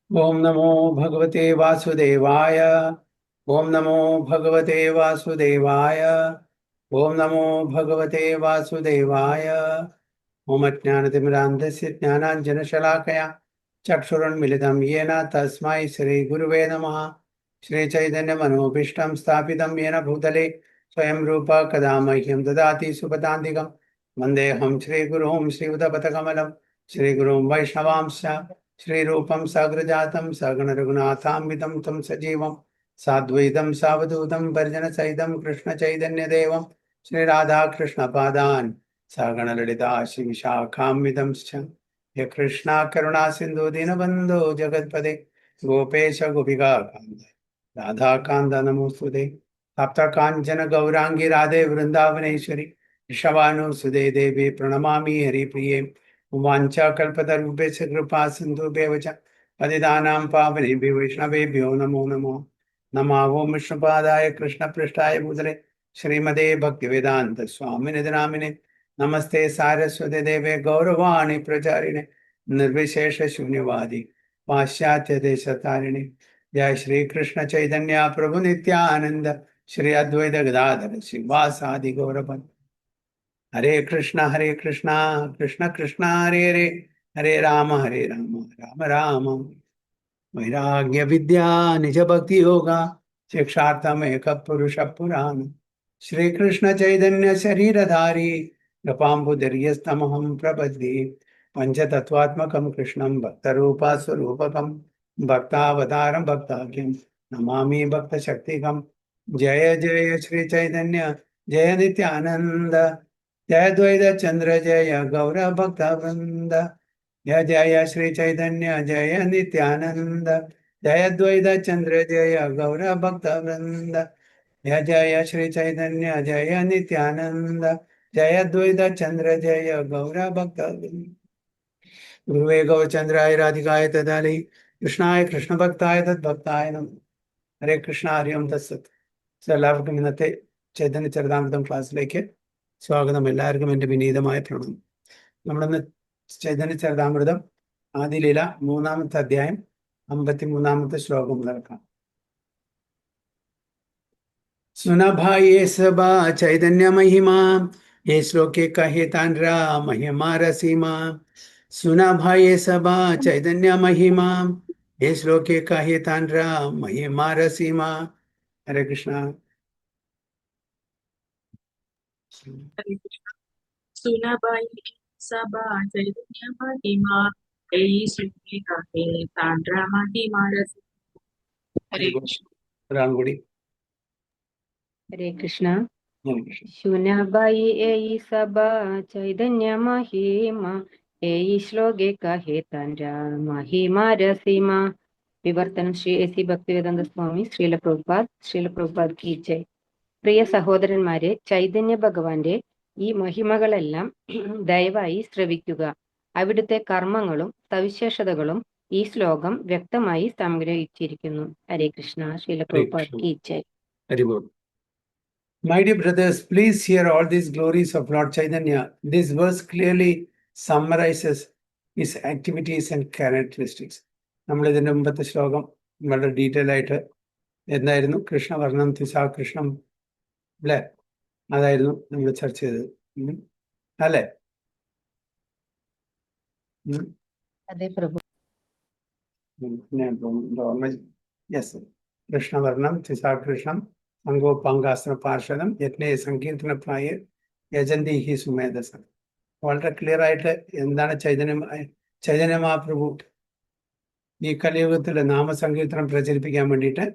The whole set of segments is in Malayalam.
ओम नमो भगवते वासुदेवाय। ओम नमो भगवते वासुदेवाय। ओम नमो भगवते वासुदेवाय। ओम अज्ञानतिमिरान्धस्य ज्ञानाञ्जनशलाकया चक्षुरुन्मिलितं येन तस्मै श्रीगुरुवे नमः। श्रीचैतन्यमनोभीष्टं स्थापितं येन भूतले स्वयं रूप कदा मह्यं ददाति सुपदान्तिकं वन्देऽहं श्रीगुरुं श्रीयुतपथकमलं श्रीगुरुं वैष्णवांश्च श्रीरूपं साग्रजातं सगणरघुनाथान्वितं तं सजीवं साद्वैतं सावधूतं परिजनसहितं कृष्णचैतन्यदेवं श्रीराधाकृष्णपादान् सगणललिता श्रीविशाखान्वितंश्च हे कृष्णा करुणा सिन्धु दीनबन्धो जगत्पदे गोपेश गोपिकान्त राधाकान्त नमोस्तुते तप्तकाञ्चन गौराङ्गी राधे वृन्दावनेश्वरी ऋषभानुसुते देवी प्रणमामि हरिप्रिये वाञ्छाकल्पतरुभ्यश्च कृपा सिन्धुभ्येव च पतितानां पावनेभ्यो वैष्णवेभ्यो नमो नमो नमः ओं विष्णुपादाय कृष्णपृष्ठाय भूतले श्रीमते भक्तिवेदान्त स्वामिनिधि नामिने नमस्ते सारस्वती देवे गौरवाणी प्रचारिणे निर्विशेष शून्यवादी पाश्चात्य देशतारिणे जय श्री कृष्ण चैतन्य प्रभु नित्यानंद श्री अद्वैत गदाधर श्रीवासादि गौरभक्त हरे कृष्णा कृष्ण कृष्ण हरे हरे हरे राम राम राम वैराग्य विद्या निज भक्ति योगा शिक्षार्थम एक पुरुष पुराण श्री कृष्ण चैतन्य शरीरधारी कृपाम्बुदर्यस्तमहं प्रपद्ये पंचतत्वात्मकं कृष्णं भक्तरूपा स्वरूपकं भक्तावतारं भक्ताख्यं नमामि भक्तशक्तिकं जय जय श्री चैतन्य जय नित्यानंद जय द्वैत चंद्र जय गौर भक्तवृंद जय जय श्री चैतन्य जय नित्यानंद जय द्वैत चंद्र जय गौर भक्तवृंद जय जय श्री चैतन्य जय नित्यानंद जय द्वैत चंद्र जय गौर भक्तवृंद गुरुवे गौरचंद्राय राधिकाय तदालि कृष्णाय कृष्ण भक्ताय तद्भक्ताय नमः ഹരേ കൃഷ്ണ ഹരി ഓം തത്സത്. എല്ലാവർക്കും ഇന്നത്തെ ചൈതന്യ ചരിതാമൃതം ക്ലാസ്സിലേക്ക് സ്വാഗതം. എല്ലാവർക്കും എൻ്റെ വിനീതമായ പ്രണാമം. നമ്മളിന്ന് ചൈതന്യ ചരിതാമൃതം ആദിലീല 3-ാമത്തെ അധ്യായം 53-ാമത്തെ ശ്ലോകം മുതൽക്കാം. सुना ये सबा चैतन्य महिमा ये श्लोके कहे तांड्रा महिमा रसीमा. सुना भाई ये सबा चैतन्य महिमा ये श्लोके कहे तांड्रा महिमा रसीमा. हरे कृष्णा. हरे कृष्ण। सुनाबाई सबा चैतन्य महिमा कई श्रुति कहे तांड्रा महिमा रस. हरे कृष्ण. रामगुड़ी. हरे कृष्ण. शून्यबाई एई सबा चैतन्य महिमा एई श्लोके कहे तांड्रा महिमा रसीमा. വിവർത്തനം ശ്രീ എസ് ഭക്തിവേദാന്ത സ്വാമി ശ്രീല പ്രഭുപാദ് കി ജയ്. പ്രിയ സഹോദരന്മാരെ, ചൈതന്യ ഭഗവാന്റെ ഈ മഹിമകളെല്ലാം ദയവായി ശ്രവിക്കുക. അവിടുത്തെ കർമ്മങ്ങളും സവിശേഷതകളും ഈ ശ്ലോകം വ്യക്തമായി സംഗ്രഹിച്ചിരിക്കുന്നു. ഹരേ കൃഷ്ണ. ശ്രീല പ്രഭുപാദ് കി ജയ്. My dear brothers, please hear all these glories of Lord Chaitanya. This verse clearly summarizes his activities and characteristics. നമ്മൾ ഇതിന്റെ മുമ്പത്തെ ശ്ലോകം വളരെ ഡീറ്റെയിൽ ആയിട്ട് എന്തായിരുന്നു കൃഷ്ണവർണ്ണം തിസാ കൃഷ്ണം അല്ലേ, അതായിരുന്നു നമ്മൾ ചർച്ച ചെയ്തത് അല്ലേ? അതെ പ്രഭു. യെസ്, കൃഷ്ണവർണ്ണം തിസാ കൃഷ്ണം അംഗോപാംഗാസന പാർഷദം യജ്ഞേ സങ്കീർത്തന പ്രായ യജന്തി ഹി സുമേധസം. വളരെ ക്ലിയർ ആയിട്ട് എന്താണ് ചൈതന്യ മഹാപ്രഭു ഈ കലിയുഗത്തിലെ നാമസങ്കീർത്തനം പ്രചരിപ്പിക്കാൻ വേണ്ടിയിട്ട്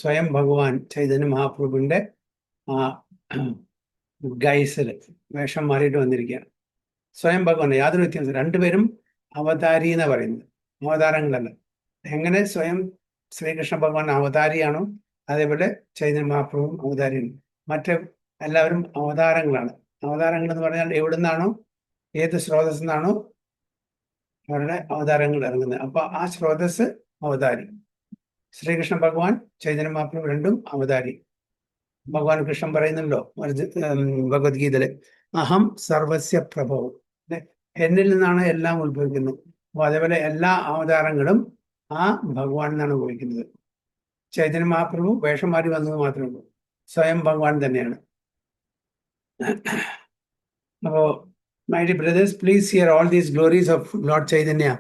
സ്വയം ഭഗവാൻ ചൈതന്യ മഹാപ്രഭുവിന്റെ ഗൈസിൽ വേഷം മാറിയിട്ട് വന്നിരിക്കുകയാണ്. സ്വയം ഭഗവാൻ, യാതൊരു വ്യത്യാസം. രണ്ടുപേരും അവതാരി എന്ന് പറയുന്നത്, അവതാരങ്ങളല്ല. എങ്ങനെ സ്വയം ശ്രീകൃഷ്ണ ഭഗവാൻ അവതാരിയാണോ അതേപോലെ ചൈതന്യ മഹാപ്രഭുവും അവതാരിയാണ്. മറ്റ് എല്ലാവരും അവതാരങ്ങളാണ്. അവതാരങ്ങൾ എന്ന് പറഞ്ഞാൽ എവിടുന്നാണോ, ഏത് സ്രോതസ്സിൽ നിന്നാണോ അവരുടെ അവതാരങ്ങൾ ഇറങ്ങുന്നത്, അപ്പൊ ആ സ്രോതസ് അവതാരി. ശ്രീകൃഷ്ണ ഭഗവാൻ ചൈതന്യ മഹാപ്രഭു രണ്ടും അവതാരി. ഭഗവാൻ കൃഷ്ണൻ പറയുന്നല്ലോ ഭഗവത്ഗീതയില്, അഹം സർവസ്യ പ്രഭവം, എന്നിൽ നിന്നാണ് എല്ലാം ഉത്ഭവിക്കുന്നത്. അപ്പൊ അതേപോലെ എല്ലാ അവതാരങ്ങളും ആ ഭഗവാൻ എന്നാണ് ഉപയോഗിക്കുന്നത്. ചൈതന്യ മഹാപ്രഭു വേഷം മാറി വന്നത് മാത്രമേ ഉള്ളൂ, സ്വയം ഭഗവാൻ തന്നെയാണ്. അപ്പോ my dear brothers, please hear all these glories of Lord Chaitanya.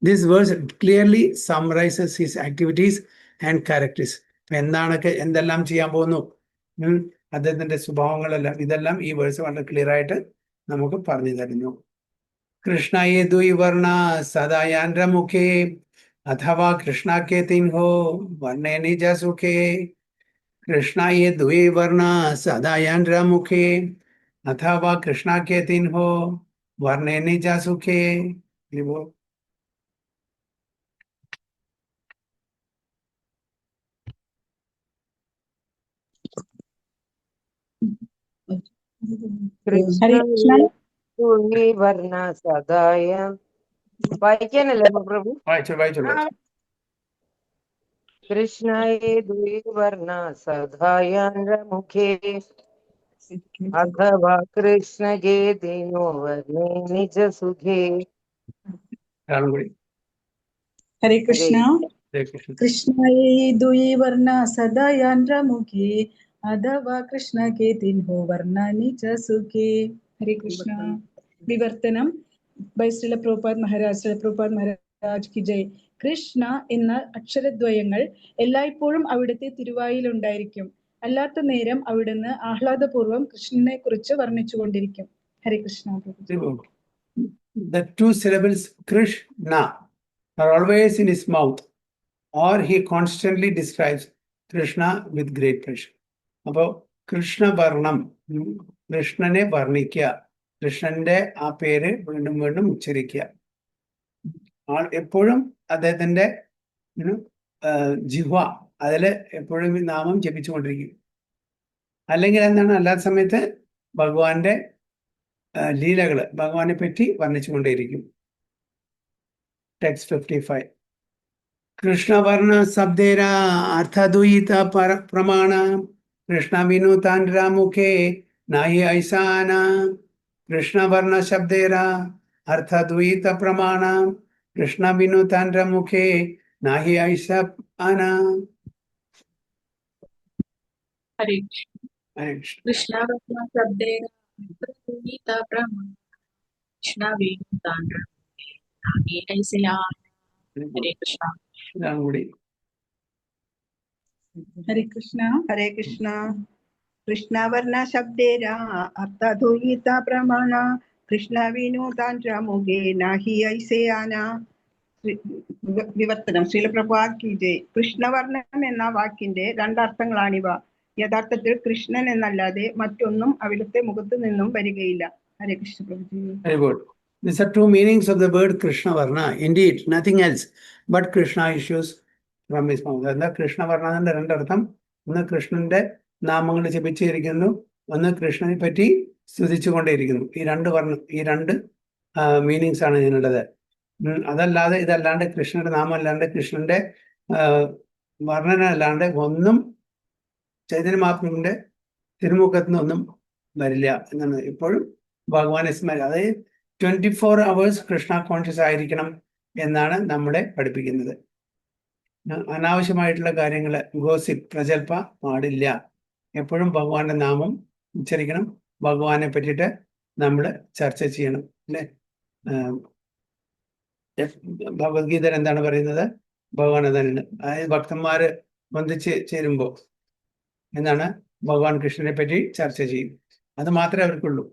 This verse clearly summarizes his activities and characters. എന്തെല്ലാം ചെയ്യാൻ പോകുന്നു, അദ്ദേഹത്തിന്റെ സ്വഭാവങ്ങളെല്ലാം, ഇതെല്ലാം ഈ വേഴ്സ് വളരെ ക്ലിയർ ആയിട്ട് നമുക്ക് പറഞ്ഞു തരുന്നു. കൃഷ്ണയെ ദ്വിവർണ സദായാൻമുഖേ അഥവാ കൃഷ്ണാക്കെ തിൻഹോ വർണ്ണേ നിജ സുഖേ. കൃഷ്ണയെ ദ്വിവർണ സദായാൻമുഖേ अथवा कृष्णा के तीन हो वर्णे निजा सुखे. वो ഹരേ കൃഷ്ണ. വർണ്ണ സദായ. വായിക്കാനല്ലേ പ്രഭു? കൃഷ്ണയെ ദ്വിവർണ സദായാൻമുഖേ അഥവാ കൃഷ്ണഗേ ദിനോ വർണ്ണേ നിജ സുഖേ. ഹരേ കൃഷ്ണ. കൃഷ്ണയെ ദ്വിവർണ സദായാൻമുഖേ അഥവാ കൃഷ്ണഗേ ദിനോ വർണ്ണാനി ച സുഖേ. ഹരേ കൃഷ്ണ. വിവർത്തനം ബൈ ശ്രീല പ്രഭുപാദ് മഹാരാജ്. ശ്രീല പ്രഭുപാദ് മഹാരാജ് കി ജയ്. കൃഷ്ണ എന്ന അക്ഷരദ്വയങ്ങൾ എല്ലായ്പ്പോഴും അവിടുത്തെ തിരുവായിലുണ്ടായിരിക്കും. അല്ലാത്ത നേരം അവിടുന്ന് ആഹ്ലാദപൂർവ്വം കൃഷ്ണനെ കുറിച്ച് വർണ്ണിച്ചുകൊണ്ടിരിക്കും. ഹരേ Krishna. The two syllables Krishna are always in his mouth, or he constantly describes Krishna with great pleasure. അപ്പോൾ കൃഷ്ണ വർണ്ണം, കൃഷ്ണനെ വർണ്ണിക്കുക, കൃഷ്ണന്റെ ആ പേര് വീണ്ടും വീണ്ടും ഉച്ചരിക്കുക. എപ്പോഴും അദ്ദേഹത്തിന്റെ ജിഹ്വ അതിൽ എപ്പോഴും ഈ നാമം ജപിച്ചുകൊണ്ടിരിക്കും. അല്ലെങ്കിൽ എന്താണ്, അല്ലാത്ത സമയത്ത് ഭഗവാന്റെ ലീലകള്, ഭഗവാനെ പറ്റി വർണ്ണിച്ചുകൊണ്ടേയിരിക്കും. ടെക്സ്റ്റ് 55. കൃഷ്ണവർണ്ണ ശബ്ദേര അർത്ഥദ്വൈത പ്രമാണ കൃഷ്ണ വിനുതാൻമുഖേ നാഹി ഐസാന. കൃഷ്ണവർണ്ണ ശബ്ദേര അർത്ഥദ്വൈത പ്രമാണ കൃഷ്ണ വിനുതാൻമുഖേ നാഹി ഐസാന. ഹരേ കൃഷ്ണ. കൃഷ്ണവർണ്ണ ശബ്ദേന അർത്ഥദ്വൈത പ്രമാണ കൃഷ്ണ വിനുതാൻമുഖേ നാഹി ഐസാന. ഹരേ കൃഷ്ണ. ഹരേ കൃഷ്ണ. ഹരേ കൃഷ്ണ. കൃഷ്ണവർണ്ണ ശബ്ദേര അർത്ഥദ്വൈത പ്രമാണ കൃഷ്ണ വിനോദാൻമുഖേ നാഹി ഐസയാന. വിവർത്തനം ശ്രീല പ്രഭുപാദ് കി ജയ്. കൃഷ്ണവർണ്ണം എന്ന വാക്കിന്റെ രണ്ടർത്ഥങ്ങളാണിവ. യഥാർത്ഥത്തിൽ കൃഷ്ണൻ എന്നല്ലാതെ മറ്റൊന്നും അവിടുത്തെ മുഖത്തു നിന്നും വരികയില്ല. ഹരേ Krishna പ്രഭുജി. Very good. These are two meanings of the word Krishna Varna. Indeed, nothing else but Krishna issues from his mouth. എന്താ കൃഷ്ണ വർണ്ണന്റെ രണ്ടർത്ഥം? ഒന്ന് കൃഷ്ണന്റെ നാമങ്ങൾ ജപിച്ചിരിക്കുന്നു, ഒന്ന് കൃഷ്ണനെ പറ്റി സ്തുതിച്ചുകൊണ്ടേയിരിക്കുന്നു. ഈ രണ്ട് മീനിങ്സ് ആണ് ഇതിനുള്ളത്. അതല്ലാതെ ഇതല്ലാണ്ട് കൃഷ്ണന്റെ നാമം അല്ലാണ്ട് കൃഷ്ണന്റെ വർണ്ണന അല്ലാണ്ട് ഒന്നും ചൈതന്യ മഹാപ്രഭുവിന്റെ തിരുമുഖത്ത് നിന്നൊന്നും വരില്ല എന്നാണ്. എപ്പോഴും ഭഗവാനെ സ്മരിക്കുക, അതായത് 24 hours കൃഷ്ണ കോൺഷ്യസ് ആയിരിക്കണം എന്നാണ് നമ്മളെ പഠിപ്പിക്കുന്നത്. അനാവശ്യമായിട്ടുള്ള കാര്യങ്ങൾ, ഗോസിപ്പ്, പ്രജൽപ്പ പാടില്ല. എപ്പോഴും ഭഗവാന്റെ നാമം ഉച്ചരിക്കണം, ഭഗവാനെ പറ്റിയിട്ട് നമ്മൾ ചർച്ച ചെയ്യണം. അല്ലെ, ഭഗവത്ഗീതയിൽ എന്താണ് പറയുന്നത്? ഭഗവാൻ തന്നെയാണ്. അതായത് ഭക്തന്മാര് ഒന്നിച്ച് ചേരുമ്പോൾ എന്താണ്, ഭഗവാൻ കൃഷ്ണനെ പറ്റി ചർച്ച ചെയ്യും. അത് മാത്രമേ അവർക്കുള്ളൂ.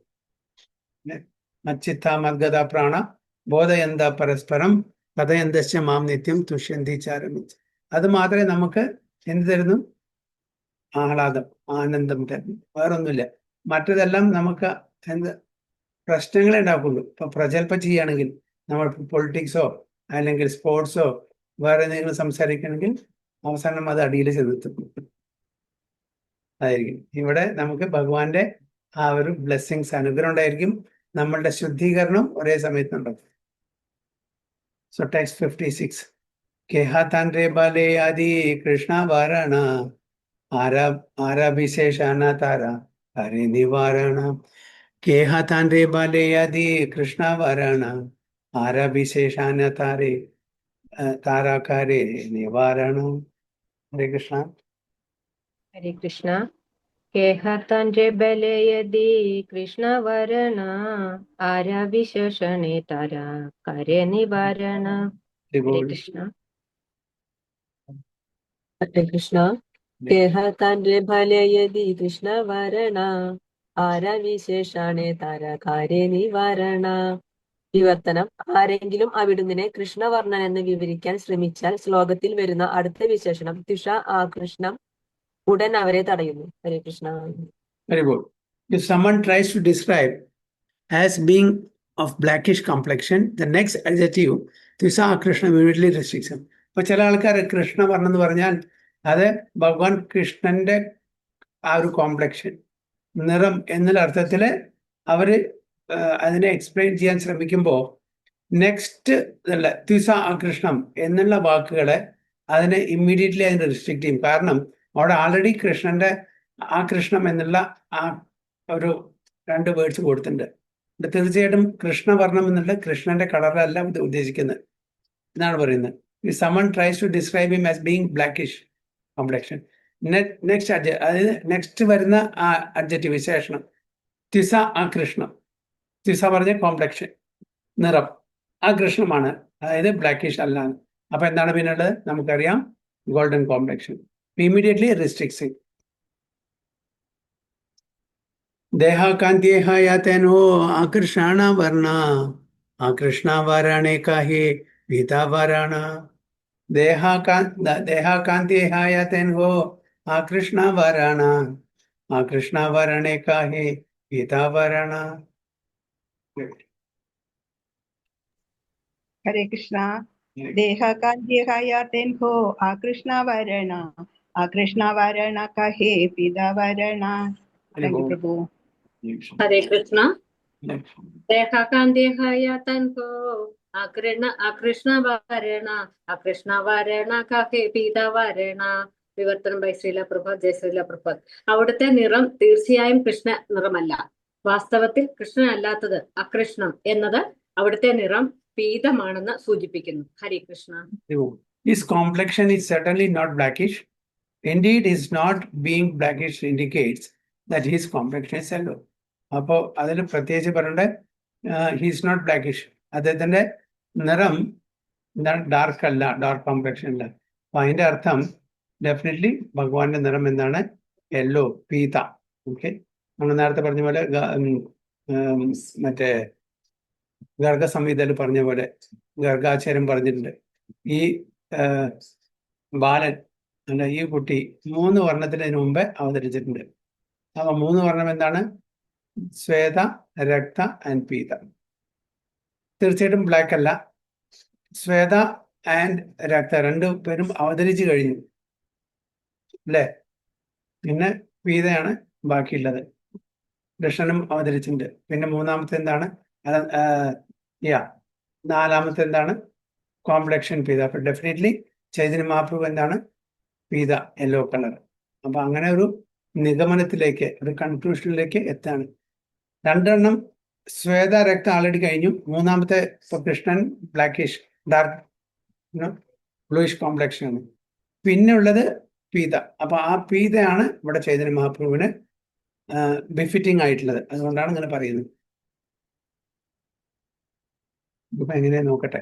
മച്ചിത്ത മദ്ഗത പ്രാണ ബോധയന്ത പരസ്പരം കഥയന്തശ്ച മാം നിത്യം തുഷ്യന്തി ചാരമിച്ച്. അത് മാത്രമേ നമുക്ക് എന്ത് തരുന്നു? ആഹ്ലാദം, ആനന്ദം തരുന്നു. വേറൊന്നുമില്ല. മറ്റതെല്ലാം നമുക്ക് എന്ത് പ്രശ്നങ്ങളെ ഉണ്ടാക്കുള്ളൂ. ഇപ്പൊ പ്രജൽപ്പ ചെയ്യുകയാണെങ്കിൽ, നമ്മൾ പൊളിറ്റിക്സോ അല്ലെങ്കിൽ സ്പോർട്സോ വേറെ എന്തെങ്കിലും സംസാരിക്കണമെങ്കിൽ അവസാനം അത് അടിയിൽ ചെന്നെത്തും. ആയിരിക്കും. ഇവിടെ നമുക്ക് ഭഗവാന്റെ ആ ഒരു ബ്ലെസ്സിങ്സ്, അനുഗ്രഹം ഉണ്ടായിരിക്കും. നമ്മളുടെ ശുദ്ധീകരണം ഒരേ സമയത്ത് ഉണ്ടാക്കും. So text 56. കേഹാതാൻഡ്രേ ബാലേ ആദി കൃഷ്ണ വാരണ ആരാഭിശേഷാന താര ഹരി നിവാരണ. കേഹാതാൻഡ്രേ ബാലേ ആദി കൃഷ്ണ വാരണ ആരാഭിശേഷാന താരേ താരാകാരെ നിവാരണം. ഹരേ കൃഷ്ണ. ഹരേ കൃഷ്ണ. കേഹതഞ്ജെ ബലയതി കൃഷ്ണവരണ ആരവിശേഷണേ തര കാര്യനിവാരണ. ഹരേ കൃഷ്ണ. ഹരേ കൃഷ്ണ. കേഹതഞ്ജെ ബലയതി കൃഷ്ണവരണ ആരവിശേഷണേ തര കാര്യനിവാരണ. വിവർത്തനം. ആരെങ്കിലും അവിടുന്നിനെ കൃഷ്ണവർണ്ണൻ എന്ന് വിവരിക്കാൻ ശ്രമിച്ചാൽ ശ്ലോകത്തിൽ വരുന്ന അടുത്ത വിശേഷണം തുഷ ആകൃഷ്ണം ഉടൻ അവരെ തടയുന്നു. ഹരേ Krishna. Very good. If someone tries to describe as being of blackish complexion, the next adjective, Tisa Krishna, immediately restricts him. അപ്പൊ ചില ആൾക്കാർ കൃഷ്ണവർണ്ണം എന്ന് പറഞ്ഞാൽ അത് ഭഗവാൻ കൃഷ്ണന്റെ ആ ഒരു കോംപ്ലക്ഷൻ, നിറം എന്നുള്ള അർത്ഥത്തിൽ അവര് അതിനെ എക്സ്പ്ലെയിൻ ചെയ്യാൻ ശ്രമിക്കുമ്പോൾ നെക്സ്റ്റ് ത്വിസ ആകൃഷ്ണം എന്നുള്ള വാക്കുകളെ അതിനെ ഇമ്മീഡിയറ്റ്ലി അതിനെ റിസ്ട്രിക്ട് ചെയ്യും. കാരണം അവിടെ ആൾറെഡി കൃഷ്ണന്റെ ആകൃഷ്ണം എന്നുള്ള ആ ഒരു 2 വേർഡ്സ് കൊടുത്തിട്ടുണ്ട്. തീർച്ചയായിട്ടും കൃഷ്ണവർണ്ണം എന്നുള്ള കൃഷ്ണന്റെ കളറല്ല ഇത് ഉദ്ദേശിക്കുന്നത് എന്നാണ് പറയുന്നത്. Someone tries to describe him as being blackish complexion. Next അതായത് നെക്സ്റ്റ് വരുന്ന ആ അഡ്ജക്റ്റീവ് വിശേഷണം ത്വിസ ആകൃഷ്ണം. ത്വിസ പറഞ്ഞ കോംപ്ലക്ഷൻ, നിറം, ആ കൃഷ്ണമാണ്, അതായത് ബ്ലാക്കിഷ് അല്ല. അപ്പൊ എന്താണ് പിന്നുള്ളത്? നമുക്കറിയാം, ഗോൾഡൻ കോംപ്ലക്ഷൻ. ഇമ്മീഡിയറ്റ്ലി റിസ്ട്രിക്ട്സ്. ദേഹാകാന്ത്യേഹായ തേനോ ആകൃഷാണ വർണ്ണ ആകൃഷ്ണ വാരാണേ കാഹേ പീതാവാരാണ. ദേഹാകാന്ത്യേഹായ തേനോ ആകൃഷ്ണ വാരാണ ആകൃഷ്ണ വാരാണേ കാഹേ പീതാവാരാണ. ഹരേ കൃഷ്ണ. ദേഹകാന്ത്യേഹായ തേൻഹോ ആകൃഷ്ണവരണ ആകൃഷ്ണവരണ കഹേ പീതാവരണ. താങ്ക് യു പ്രഭു. ഹരേ കൃഷ്ണ. ദേഹകാന്ത്യേഹായ തൻഹോ അകൃഷ്ണവരണ അകൃഷ്ണവരണ കഹേ പീതാവരണ. വിവർത്തനം ബൈ ശ്രീല പ്രഭാത്. ജയ ശ്രീല പ്രഭാത്. അവിടുത്തെ നിറം തീർച്ചയായും കൃഷ്ണ നിറമല്ല. വാസ്തവത്തിൽ കൃഷ്ണനല്ലാത്തത് അകൃഷ്ണം എന്നത് അവിടുത്തെ നിറം പീതമാണെന്ന് സൂചിപ്പിക്കുന്നു. ഹരേ Krishna. His complexion is certainly not blackish. Indeed, his not being blackish indicates that his complexion is yellow. അപ്പോൾ അതിൽ പ്രത്യേകിച്ച് പറയണ്ടേ, ഹീസ് നോട്ട് ബ്ലാക്കിഷ്, അദ്ദേഹത്തിന്റെ നിറം എന്താണ്? ഡാർക്ക് അല്ല, ഡാർക്ക് കോംപ്ലക്ഷൻ അല്ല. അപ്പൊ അതിന്റെ അർത്ഥം ഡെഫിനറ്റ്ലി ഭഗവാന്റെ നിറം എന്താണ്? യെല്ലോ, പീത. ഓക്കെ, നമ്മൾ നേരത്തെ പറഞ്ഞ പോലെ മറ്റേ ഗർഗസംഹിതയിൽ പറഞ്ഞ പോലെ ഗർഗാചാര്യം പറഞ്ഞിട്ടുണ്ട്. ഈ ബാലൻ അല്ല, ഈ കുട്ടി 3 വർണ്ണത്തിന് ഇതിനു മുമ്പേ അവതരിച്ചിട്ടുണ്ട്. അപ്പൊ 3 വർണ്ണം എന്താണ്? ശ്വേത, രക്ത ആൻഡ് പീത. തീർച്ചയായിട്ടും ബ്ലാക്ക് അല്ല. ശ്വേത ആൻഡ് രക്ത 2 പേരും അവതരിച്ചു കഴിഞ്ഞു അല്ലേ? പിന്നെ പീതയാണ് ബാക്കിയുള്ളത്. കൃഷ്ണനും അവതരിച്ചിട്ടുണ്ട്. പിന്നെ 3-മത്തെ എന്താണ്? നാലാമത്തെ എന്താണ്? കോംപ്ലക്ഷൻ പീത. അപ്പൊ ഡെഫിനറ്റ്ലി ചൈതന്യ മഹാപ്രഭു എന്താണ്? പീത, യെല്ലോ കളർ. അപ്പൊ അങ്ങനെ ഒരു നിഗമനത്തിലേക്ക്, ഒരു കൺക്ലൂഷനിലേക്ക് എത്താണ്. 2 ശ്വേത, രക്ത ആൾറെഡി കഴിഞ്ഞു. 3-മത്തെ ഇപ്പൊ Krishnan blackish, dark bluish complexion ആണ്. പിന്നെ ഉള്ളത് പീത. അപ്പൊ ആ പീതയാണ് ഇവിടെ ചൈതന്യ മഹാപ്രഭുവിന് ബെഫിറ്റിംഗ് ആയിട്ടുള്ളത്. അതുകൊണ്ടാണ് ഇങ്ങനെ പറയുന്നത്. ഇപ്പൊ എങ്ങനെയാ നോക്കട്ടെ.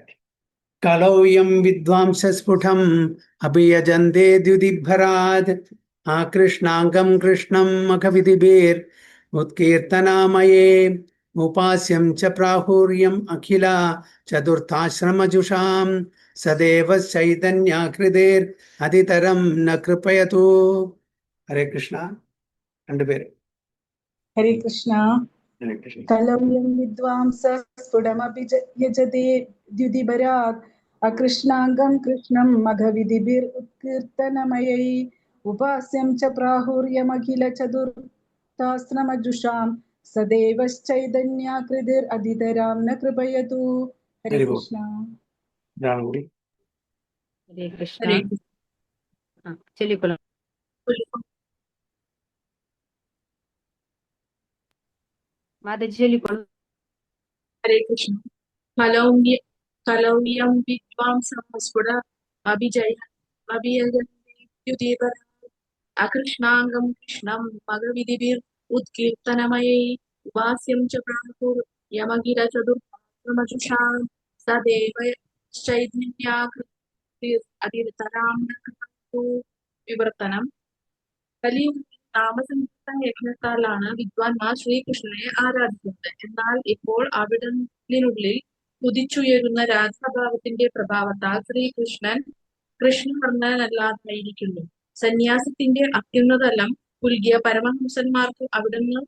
കലൗയം വിദ്വാംസസ്ഫുടം അഭിയജന്തേ ദ്യുതിഭരാത് ആകൃഷ്ണാംഗം കൃഷ്ണം മഖവിധിഭിർ ഉത്കീർത്തനാമയേ ഉപാസ്യം ച പ്രാഹുര്യം അഖില ചതുർത്ഥാശ്രമജുഷാം സദേവ ചൈതന്യാകൃതിർ അതിതരം ന കൃപയതു. ഹരേ കൃഷ്ണ. 2 പേര്. ഹരേ കൃഷ്ണ. ഹരേ കൃഷ്ണ. കലൗയം വിദ്വാംസ സ്ഫുടമപി യജതേ ദ്യുതിഭരാത് അകൃഷ്ണാംഗം കൃഷ്ണം മഖവിധിഭിർ ഉത്കീർത്തനമയൈ ഉപാസ്യം ച പ്രാഹുര്യമഖില ചതുർത്ഥാശ്രമജുഷാം സദേവശ്ചൈതന്യാകൃതിർ അതിതരാം ന കൃപയതു. ഹരേ കൃഷ്ണ. കൂടി. ഹരേ കൃഷ്ണ. ഹരേ ചൊല്ലിക്കൊള്ളാം. മാതാജി ചൊല്ലിക്കൊള്ളു. ഹരേ കൃഷ്ണ. കലൗയം വിദ്വാംസസ്ഫുട അഭിജയുദീപര അകൃഷ്ണാംഗം കൃഷ്ണം മകവിധിഭിർ ഉത്കീർത്തനമയൈ ഉപാസ്യം ച പ്രാഹുർ യമഗിര ചതുർമജുഷാം സദേവ ചൈതന്യാകൃതിർ അതിതരാം വിവർത്തനം. കലിയുഗത്തിൽ താമസമുക്ത യജ്ഞത്താലാണ് വിദ്വാൻമാർ ശ്രീകൃഷ്ണനെ ആരാധിക്കുന്നത്. എന്നാൽ ഇപ്പോൾ അവിടത്തിനുള്ളിൽ കുതിച്ചുയരുന്ന രാധാഭാവത്തിന്റെ പ്രഭാവത്താൽ ശ്രീകൃഷ്ണൻ കൃഷ്ണവർണ്ണനല്ലാതായിരിക്കുന്നു. സന്യാസത്തിന്റെ അത്യുന്നതലം പുൽകിയ പരമഹംസന്മാർക്ക് അവിടുന്ന്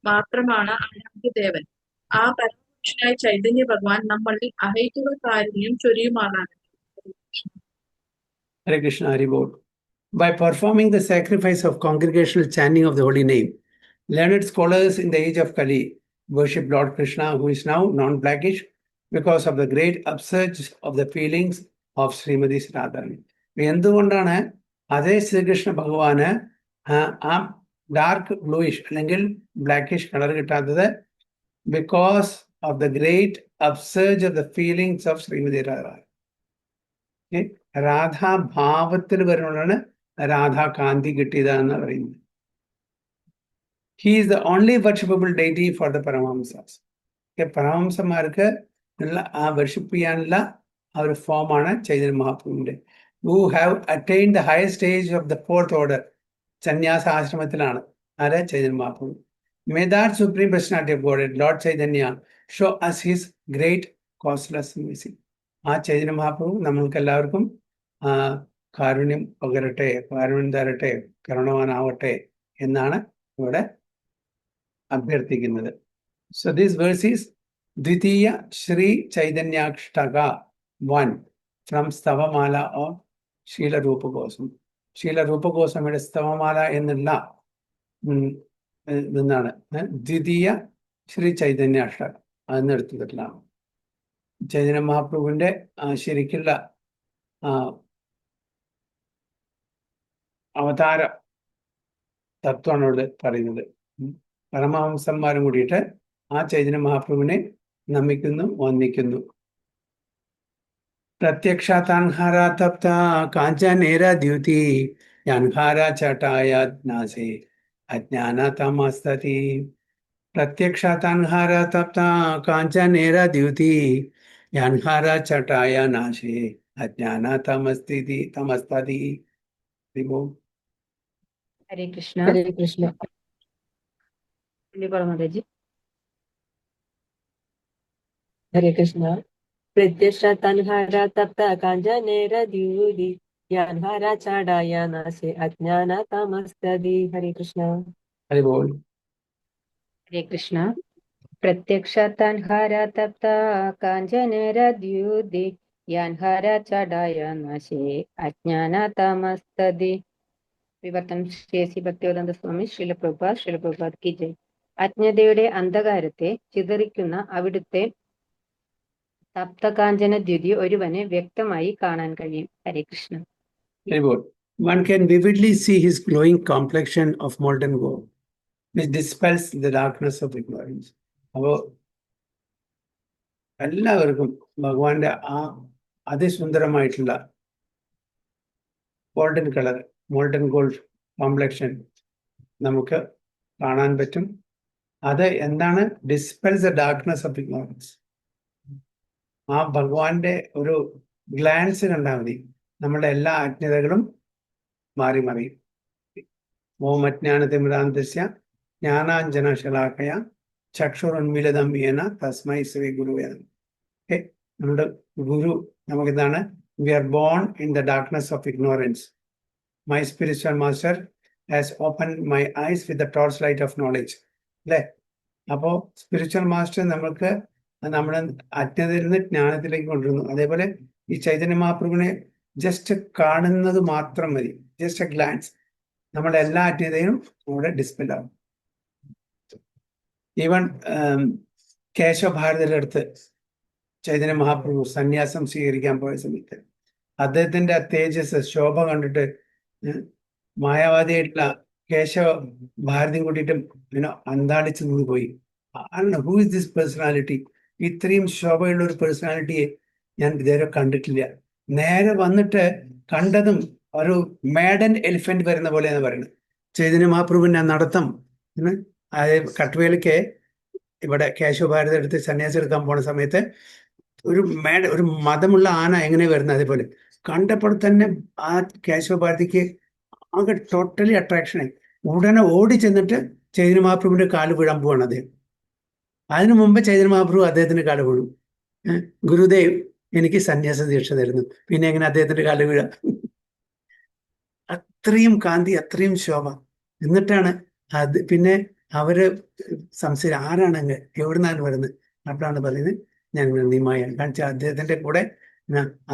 മാത്രമാണ് ആരാധ്യദേവൻ. ആ പരമപുരുഷനായ ചൈതന്യ ഭഗവാൻ നമ്മളിൽ അഹൈതുക കാരുണ്യം ചൊരിയുമാറാണ്. Hare Krishna, Hari Bol. By performing the sacrifice of congregational chanting of the holy name, learned scholars in the age of Kali worship Lord Krishna, who is now non-blackish because of the great upsurge of the feelings of Srimati Radharani. എന്തുകൊണ്ടാണ് അതേ ശ്രീകൃഷ്ണ ഭഗവാന് ആ ഡാർക്ക് ബ്ലൂയിഷ് അല്ലെങ്കിൽ ബ്ലാക്കിഷ് കളർ കിട്ടാത്തത്? Because of the great upsurge of the feelings of Srimati Radharani. രാധാഭാവത്തിൽ വരുന്നതാണ് രാധാകാന്തി കിട്ടിയതാണെന്ന് പറയുന്നത്. He is the only worshippable deity for the പരമഹംസാസ്. പരമഹംസന്മാർക്ക് ഉള്ള ആ വർഷിപ്പ് ചെയ്യാനുള്ള ആ ഒരു ഫോമാണ് Chaitanya മഹാപ്രഭുവിന്റെ. who have attained the highest stage of the fourth order. സന്യാസ ആശ്രമത്തിലാണ് ആര്? Chaitanya Mahaprabhu. May that supreme personality of Godhead, Lord Chaitanya, show us his great causeless mercy. ആ ചൈതന്യ മഹാപ്രഭു നമ്മൾക്ക് എല്ലാവർക്കും കാരുണ്യം പകരട്ടെ, കാരുണ്യം തരട്ടെ, കരുണവാനാവട്ടെ എന്നാണ് ഇവിടെ അഭ്യർത്ഥിക്കുന്നത്. So this verse is Dvitiya Shri Chaitanyashtaka 1 from Stavamala of Srila Rupa Goswami. Srila Rupa Goswamiയുടെ സ്തവമാല എന്നുള്ള ഇതെന്നാണ് ദ്വിതീയ ശ്രീ ചൈതന്യ അഷ്ടകം അതെന്ന് എടുത്തിട്ടുള്ളതാണ്. ചൈതന്യ മഹാപ്രഭുവിന്റെ ശരിക്കുള്ള അവതാര തത്വമാണ് ഇവിടെ പറയുന്നത്. പരമഹംസന്മാരും കൂടിയിട്ട് ആ ചൈതന്യ മഹാപ്രഭുവിനെ നമിക്കുന്നു, വന്ദിക്കുന്നു. പ്രത്യക്ഷാത്താൻഹാര തപ്ത കാഞ്ചനേര ദ്യുതി യാൻഹാര ചട്ടായ നാസേ അജ്ഞാന തമസ്തതി. പ്രത്യക്ഷാത്താൻഹാര തപ്ത കാഞ്ചനേര ദ്യുതി യാൻഹാര ചട്ടായ നാശേ അജ്ഞാന തമസ്തതി. ഹരേ കൃഷ്ണ. ഹരേ കൃഷ്ണ. ഹരേ കൃഷ്ണ. പ്രത്യക്ഷ തൻഹാര തപ്ത കാഞ്ചനേര ദ്യുതി യാൻഹാര ചാടായ നാസേ അജ്ഞാന തമസ്തതി. ഹരേ കൃഷ്ണ. ഹരി ബോൾ. ഹരേ കൃഷ്ണ. പ്രത്യക്ഷ തൻഹാര തപ്ത കാഞ്ചനേര ദ്യുതി യാൻഹാര ചാടായ നാശേ അജ്ഞാന തമസ്തതി. വിവർത്തനം ശ്രീ ഭക്തിവേദാന്ത സ്വാമി ശ്രീല പ്രഭുപാദ് കി ജയ്. അജ്ഞതയുടെ അന്ധകാരത്തെ ചിതറിക്കുന്ന അവിടുത്തെ തപ്തകാഞ്ചന ദ്യുതി ഒരുവന് വ്യക്തമായി കാണാൻ കഴിയും. ഹരേ Krishna. One can vividly see his glowing complexion of molten gold, which dispels the darkness of ignorance. അപ്പോൾ എല്ലാവർക്കും ഭഗവാന്റെ ആ അതിസുന്ദരമായിട്ടുള്ള golden colour, molten gold complexion നമുക്ക് കാണാൻ പറ്റും. അത് എന്താണ്? Dispels the darkness of ignorance. ആ ഭഗവാന്റെ ഒരു ഗ്ലാൻസ് കണ്ടാൽ മതി, നമ്മുടെ എല്ലാ അജ്ഞതകളും മാറി മറിയും. ഓം അജ്ഞാനതിമിരാന്തസ്യ ജ്ഞാനാഞ്ജന ശലാഖയ ചക്ഷുരുന്മിലിതം യേന തസ്മൈ ശ്രീ ഗുരുവേ നമഃ. നമ്മുടെ ഗുരു നമുക്കിതാണ്, we are born in the darkness of ignorance. My spiritual master has open my eyes with the torch light of knowledge. അല്ലേ? അപ്പോൾ സ്പിരിച്വൽ മാസ്റ്റർ നമ്മൾക്ക് നമ്മുടെ അജ്ഞതയിൽ നിന്ന് ജ്ഞാനത്തിലേക്ക് കൊണ്ടുവരുന്നു. അതേപോലെ ഈ ചൈതന്യ മഹാപ്രഭുവിനെ ജസ്റ്റ് കാണുന്നത് മാത്രം മതി, ജസ്റ്റ് എ ഗ്ലാൻസ്, നമ്മുടെ എല്ലാ അജ്ഞതയും അവിടെ ഡിസ്പെൽ ആവും. ഈവൻ കേശവ ഭാരതിയുടെ അടുത്ത് ചൈതന്യ മഹാപ്രഭു സന്യാസം സ്വീകരിക്കാൻ പോയ സമയത്ത് അദ്ദേഹത്തിന്റെ തേജസ് ശോഭ കണ്ടിട്ട് മായാവാദിയായിട്ടുള്ള കേശവ ഭാരതിയും കൂട്ടിയിട്ട് അന്താളിച്ചു നിന്ന് പോയി. Who is this personality? ഇത്രയും ശോഭയുള്ള ഒരു പേഴ്സണാലിറ്റിയെ ഞാൻ ഇതുവരെ കണ്ടിട്ടില്ല. നേരെ വന്നിട്ട് കണ്ടതും ഒരു മേഡൻ എലിഫന്റ് വരുന്ന പോലെയാണ് പറയുന്നത്. ചൈതന്യ മഹാപ്രഭുവിന്റെ നടത്തം. അതായത് കട്ട്വേലിക്ക് ഇവിടെ കേശവഭാരതി എടുത്ത് സന്യാസം എടുക്കാൻ പോണ സമയത്ത് ഒരു മതമുള്ള ആന എങ്ങനെ വരുന്നത് അതേപോലെ കണ്ടപ്പോൾ തന്നെ ആ കേശവഭാരതിക്ക് ആകെ ടോട്ടലി അട്രാക്ഷനായി. ഉടനെ ഓടി ചെന്നിട്ട് ചൈതന്യ മഹാപ്രഭുവിന്റെ കാല് വീഴാൻ പോവാണ് അദ്ദേഹം. അതിനു മുമ്പ് ചൈതന്യ മഹാപ്രഭു അദ്ദേഹത്തിന്റെ കാല് വീഴും. ഗുരുദേവ് എനിക്ക് സന്യാസ ദീക്ഷ തരുന്നു, പിന്നെ എങ്ങനെ അദ്ദേഹത്തിന്റെ കാല് വീഴാം? അത്രയും കാന്തി, അത്രയും ശോഭ. എന്നിട്ടാണ് അത് പിന്നെ അവര് സംശയം ആരാണ് അങ്ങ് എവിടുന്നാണ് വരുന്നത്? അപ്പോഴാണ് പറയുന്നത് ഞാൻ നിമായാണ്. കാരണം അദ്ദേഹത്തിന്റെ കൂടെ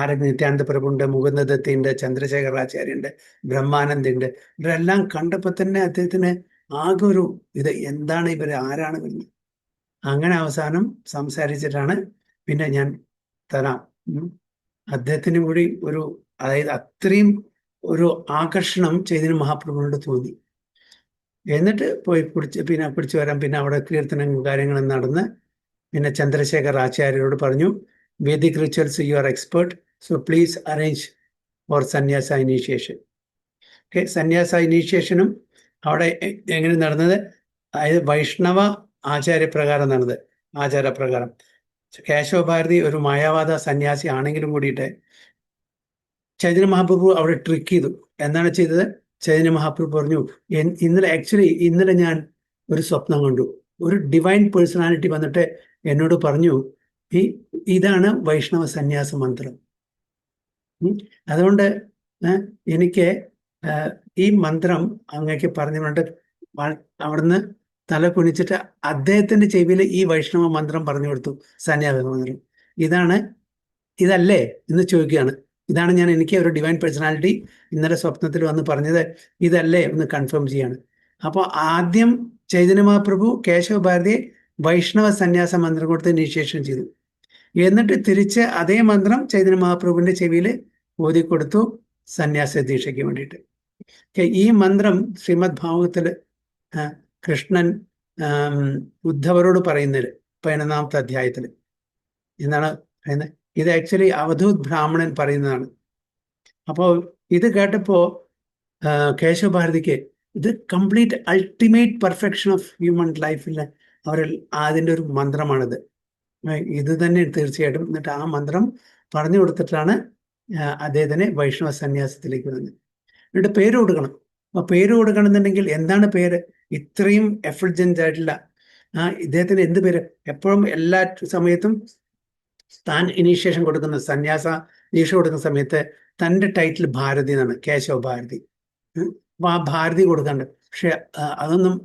ആരൊക്കെ നിത്യാനന്ദ പ്രഭുണ്ട്, മുകുന്ദദത്തുണ്ട്, ചന്ദ്രശേഖരാചാര്യുണ്ട്, ബ്രഹ്മാനന്ദുണ്ട്. ഇവരെല്ലാം കണ്ടപ്പോൾ തന്നെ അദ്ദേഹത്തിന് ആകെ ഒരു ഇത് എന്താണ് ഇവര്, ആരാണ് വരുന്നത്? അങ്ങനെ അവസാനം സംസാരിച്ചിട്ടാണ് പിന്നെ ഞാൻ തരാം. അദ്ദേഹത്തിന് കൂടി ഒരു, അതായത് അത്രയും ഒരു ആകർഷണം ചൈതന്യ മഹാപ്രഭുവിനോട് തോന്നി. എന്നിട്ട് പോയി പിടിച്ചു വരാം. പിന്നെ അവിടെ കീർത്തനങ്ങളും കാര്യങ്ങളും നടന്ന് പിന്നെ ചന്ദ്രശേഖർ ആചാര്യരോട് പറഞ്ഞു, Vedic rituals you are expert, so please arrange four സന്യാസ ഇനീഷ്യേഷൻ. ഓക്കെ, സന്യാസ ഇനീഷ്യേഷനും അവിടെ എങ്ങനെ നടന്നത്? അതായത് വൈഷ്ണവ ആചാരപ്രകാരം നടന്നത്. ആചാരപ്രകാരം കേശവഭാരതി ഒരു മായാവാദ സന്യാസി ആണെങ്കിലും കൂടിയിട്ട് ചൈതന്യ മഹാപ്രഭു അവിടെ ട്രിക്ക് ചെയ്തു. എന്താണ് ചെയ്തത്? ചൈതന്യ മഹാപ്രഭു പറഞ്ഞു, ഇന്നലെ ഞാൻ ഒരു സ്വപ്നം കണ്ടു. ഒരു ഡിവൈൻ പേഴ്സണാലിറ്റി വന്നിട്ട് എന്നോട് പറഞ്ഞു, ഇതാണ് വൈഷ്ണവ സന്യാസ മന്ത്രം. അതുകൊണ്ട് എനിക്ക് ഈ മന്ത്രം അങ്ങേക്ക് പറഞ്ഞുകൊണ്ട് അവിടുന്ന് തല കുനിച്ചിട്ട് അദ്ദേഹത്തിന്റെ ചെവിയിൽ ഈ വൈഷ്ണവ മന്ത്രം പറഞ്ഞു കൊടുത്തു, സന്യാസ മന്ത്രം. ഇതല്ലേ എന്ന് ചോദിക്കുകയാണ്. ഇതാണ് എനിക്ക് ഒരു ഡിവൈൻ പേഴ്സണാലിറ്റി ഇന്നലെ സ്വപ്നത്തിൽ വന്ന് പറഞ്ഞത്, ഇതല്ലേ എന്ന് കൺഫേം ചെയ്യാണ്. അപ്പോൾ ആദ്യം ചൈതന്യ മഹാപ്രഭു കേശവഭാരതിയെ വൈഷ്ണവ സന്യാസ മന്ത്രം കൊടുത്ത് ഇനീഷ്യേഷൻ ചെയ്തു. എന്നിട്ട് തിരിച്ച് അതേ മന്ത്രം ചൈതന്യ മഹാപ്രഭുവിന്റെ ചെവിയിൽ ഓതിക്കൊടുത്തു സന്യാസ ദീക്ഷയ്ക്ക് വേണ്ടിയിട്ട്. ഈ മന്ത്രം ശ്രീമദ് ഭാഗവതത്തില് കൃഷ്ണൻ ഉദ്ധവരോട് പറയുന്നത് 11ാമത്തെ അധ്യായത്തിൽ എന്താണ് പറയുന്നത്? ഇത് ആക്ച്വലി അവധൂത് ബ്രാഹ്മണൻ പറയുന്നതാണ്. അപ്പോൾ ഇത് കേട്ടപ്പോ കേശവഭാരതിക്ക് ഇത് complete ultimate perfection of human ലൈഫിൽ അതിൻ്റെ ഒരു മന്ത്രമാണിത്. ഇത് തന്നെ തീർച്ചയായിട്ടും. എന്നിട്ട് ആ മന്ത്രം പറഞ്ഞു കൊടുത്തിട്ടാണ് അദ്ദേഹത്തിനെ വൈഷ്ണവ സന്യാസത്തിലേക്ക് വന്നത്. എന്നിട്ട് പേര് കൊടുക്കണം. അപ്പൊ പേര് കൊടുക്കണമെന്നുണ്ടെങ്കിൽ എന്താണ് പേര്? ഇത്രയും എഫൾജൻസ് ആയിട്ടുള്ള ഇദ്ദേഹത്തിന് എന്ത് പേര്? എപ്പോഴും എല്ലാ സമയത്തും താൻ ഇനീഷ്യേഷൻ കൊടുക്കുന്ന സന്യാസ ദീക്ഷ കൊടുക്കുന്ന സമയത്ത് തൻ്റെ ടൈറ്റിൽ ഭാരതി എന്നാണ്, കേശവ ഭാരതി. അപ്പൊ ആ ഭാരതി കൊടുക്കാണ്ട്. പക്ഷെ അതൊന്നും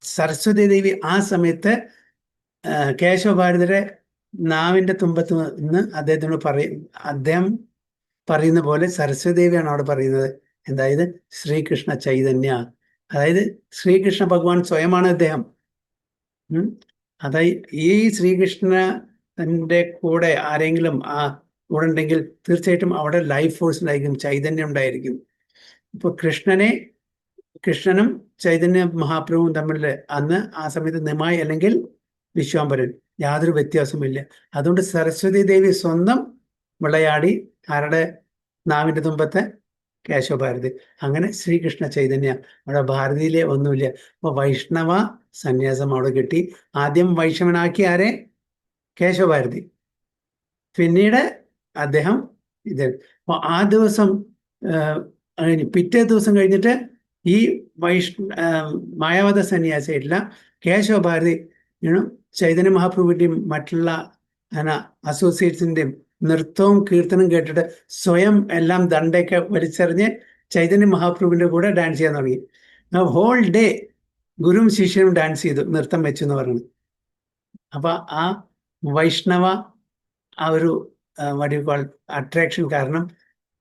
സരസ്വതി ദേവി ആ സമയത്ത് കേശവഭാരതിയുടെ നാവിന്റെ തുമ്പത്ത് നിന്ന് അദ്ദേഹം പറയുന്ന പോലെ സരസ്വതി ദേവിയാണ് അവിടെ പറയുന്നത്. അതായത് ശ്രീകൃഷ്ണ ചൈതന്യ, അതായത് ശ്രീകൃഷ്ണ ഭഗവാൻ സ്വയമാണ് അദ്ദേഹം. അതായത് ഈ ശ്രീകൃഷ്ണന്റെ കൂടെ ആരെങ്കിലും കൂടെ ഉണ്ടെങ്കിൽ തീർച്ചയായിട്ടും അവിടെ ലൈഫ് ഫോഴ്സ് ഉണ്ടായിരിക്കും, ചൈതന്യം ഉണ്ടായിരിക്കും. ഇപ്പൊ കൃഷ്ണനും ചൈതന്യ മഹാപ്രഭുവും തമ്മിൽ അന്ന് ആ സമയത്ത് നിമായി അല്ലെങ്കിൽ വിശ്വാംബരൻ യാതൊരു വ്യത്യാസമില്ല. അതുകൊണ്ട് സരസ്വതി ദേവി സ്വന്തം വിളയാടി ആരുടെ നാവിന്റെ തുമ്പത്തെ? കേശവഭാരതി. അങ്ങനെ ശ്രീകൃഷ്ണ ചൈതന്യ. അവിടെ ഭാരതിയിലെ ഒന്നുമില്ല. അപ്പൊ വൈഷ്ണവ സന്യാസം അവിടെ കിട്ടി. ആദ്യം വൈഷ്ണവനാക്കി ആരെ? കേശവഭാരതി. പിന്നീട് അദ്ദേഹം ഇത്. അപ്പൊ ആ ദിവസം പിറ്റേ ദിവസം കഴിഞ്ഞിട്ട് ഈ മായാവത സന്യാസിയായിട്ടില്ല കേശവഭാരതി ചൈതന്യ മഹാപ്രഭുവിന്റെയും മറ്റുള്ള അസോസിയേറ്റ്സിന്റെയും നൃത്തവും കീർത്തനം കേട്ടിട്ട് സ്വയം എല്ലാം ദണ്ടയൊക്കെ വലിച്ചെറിഞ്ഞ് ചൈതന്യ മഹാപ്രഭുവിന്റെ കൂടെ ഡാൻസ് ചെയ്യാൻ തുടങ്ങി. ഹോൾ ഡേ ഗുരുവും ശിഷ്യനും ഡാൻസ് ചെയ്തു, നൃത്തം വെച്ചു എന്ന് പറയുന്നത്. അപ്പൊ ആ വൈഷ്ണവ ഒരു അട്രാക്ഷൻ കാരണം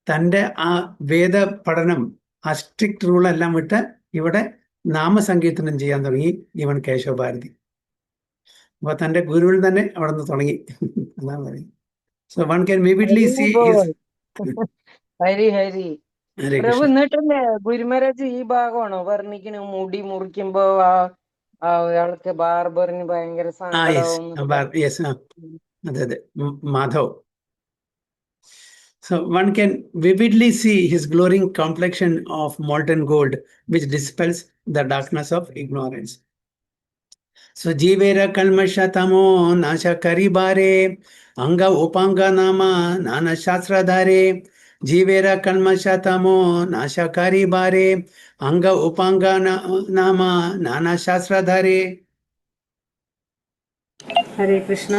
തൻ്റെ ആ വേദ പഠനം, ആ സ്ട്രിക്റ്റ് റൂൾ എല്ലാം വിട്ട് ഇവിടെ നാമസങ്കീർത്തനം ചെയ്യാൻ തുടങ്ങി ഇവൻ കേശവഭാരതി. അപ്പൊ തന്റെ ഗുരുവിൽ തന്നെ അവിടെ നിന്ന് തുടങ്ങി എന്നാണ് പറയുന്നത്. So one can vividly see his Hari Hari Hare Prabhu. Krishna. എന്നിട്ടല്ലേ ഗുരുമഹാരാജ് ഈ ഭാഗമാണോ വർണ്ണിക്കണ? മുടി മുറിക്കുമ്പോ അയാൾക്ക് ബാർബറിന് ഭയങ്കര Yes, സങ്കടവും yes, അതെ Madhav. So one can vividly see his glowing complexion of molten gold, which dispels the darkness of ignorance. So jivera kalmasha tamo nasha karibare, anga upanga nama nana shastra dhare. Jivera kalmasha tamo nasha karibare, anga upanga nama nana shastra dhare. ഹരേ കൃഷ്ണ.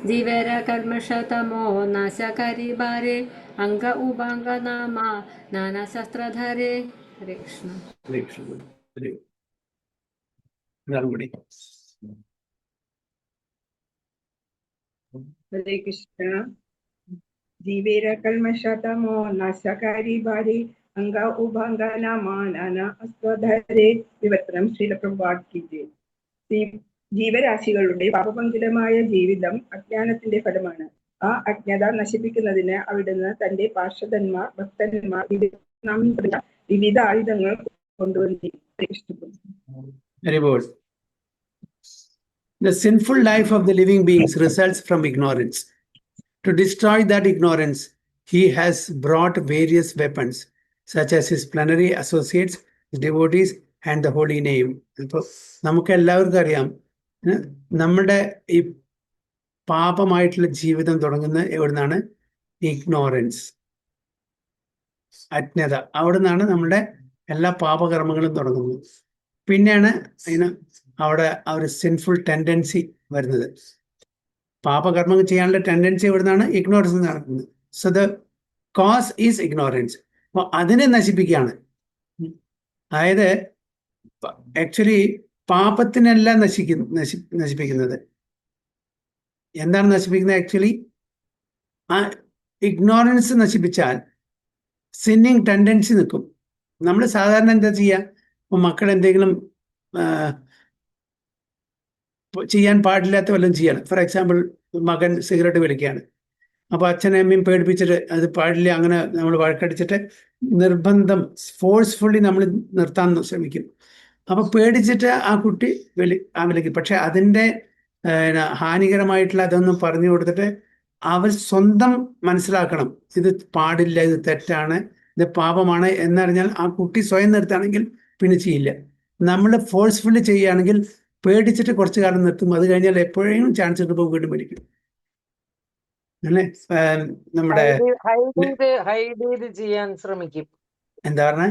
ജീവേര കൽമഷതമോ നാശകാരി ബാരെ അംഗ ഉപാംഗ നാമ നാനാശസ്ത്രധാരേ. ഹരേ Krishna. Hare Krishna. Hare Rangudi. ഹരേ കൃഷ്ണ. ജീവേര കൽമഷതമോ നാശകാരി ബാരി അംഗ ഉഭംഗ നാമാന അസ്വധരേ. വിവർത്തനം ശ്രീല പ്രഭുപാദ് കി ജയ്. ജീവരാശികളുടെ പാപപങ്കിലമായ ജീവിതം അജ്ഞാനത്തിന്റെ ഫലമാണ്. ആ അജ്ഞത നശിപ്പിക്കുന്നതിന് അവിടുന്ന് തന്റെ പാർഷദന്മാർ ഭക്തന്മാർ വിവിധ ആയുധങ്ങൾ കൊണ്ടുവന്നിരിക്കുന്നു. Very good. The sinful life of the living beings results from ignorance. To destroy that ignorance, he has brought various weapons, such as his plenary associates, his devotees, and the holy name. ഇപ്പോൾ നമുക്ക് എല്ലാവർക്കും അറിയാം, നമ്മുടെ ഈ പാപമായിട്ടുള്ള ജീവിതം തുടങ്ങുന്നത് എവിടുന്നാണ്? ഇഗ്നോറൻസ്, അജ്ഞത. അവിടെ നിന്നാണ് നമ്മുടെ എല്ലാ പാപകർമ്മങ്ങളും തുടങ്ങുന്നത്. പിന്നെയാണ് അതിന് അവിടെ ആ ഒരു സിൻഫുൾ ടെൻഡൻസി വരുന്നത്. പാപകർമ്മങ്ങൾ ചെയ്യാനുള്ള ടെൻഡൻസി എവിടുന്നാണ്? ഇഗ്നോറൻസ് നടക്കുന്നത്. So the cause is ignorance. അപ്പോൾ അതിനെ നശിപ്പിക്കുകയാണ്. അതായത് ആക്ച്വലി പാപത്തിനല്ല നശിപ്പിക്കുന്നത്. എന്താണ് നശിപ്പിക്കുന്നത്? ആക്ച്വലി ആ ഇഗ്നോറൻസ് നശിപ്പിച്ചാൽ സിന്നിങ് ടെൻഡൻസി നിൽക്കും. നമ്മൾ സാധാരണ എന്താ ചെയ്യുക? ഇപ്പോൾ മക്കൾ എന്തെങ്കിലും ചെയ്യാൻ പാടില്ലാത്ത വല്ലതും ചെയ്യണം. ഫോർ എക്സാമ്പിൾ, മകൻ സിഗരറ്റ് വലിക്കുകയാണ്. അപ്പോൾ അച്ഛനും അമ്മയും പേടിപ്പിച്ചിട്ട് അത് പാടില്ല, അങ്ങനെ നമ്മൾ വഴക്കടിച്ചിട്ട് നിർബന്ധം ഫോഴ്സ്ഫുള്ളി നമ്മൾ നിർത്താൻ ശ്രമിക്കും. അപ്പോൾ പേടിച്ചിട്ട് ആ കുട്ടി വലിക്കും. പക്ഷെ അതിൻ്റെ ഹാനികരമായിട്ടുള്ള അതൊന്നും പറഞ്ഞു കൊടുത്തിട്ട് അവർ സ്വന്തം മനസ്സിലാക്കണം, ഇത് പാടില്ല, ഇത് തെറ്റാണ്, ഇത് പാപമാണ് എന്നറിഞ്ഞാൽ ആ കുട്ടി സ്വയം നിർത്തുകയാണെങ്കിൽ പിന്നെ ചെയ്യില്ല. നമ്മൾ ഫോഴ്സ്ഫുള്ളി ചെയ്യുകയാണെങ്കിൽ പേടിച്ചിട്ട് കുറച്ചു കാലം നിർത്തും. അത് കഴിഞ്ഞാൽ എപ്പോഴെങ്കിലും ചാൻസ് കിട്ടുമ്പോൾ വീണ്ടും വലിക്കും. അല്ലേ? നമ്മുടെ ഹൈഡ് ചെയ്യാൻ ശ്രമിക്കും. എന്താ പറഞ്ഞ?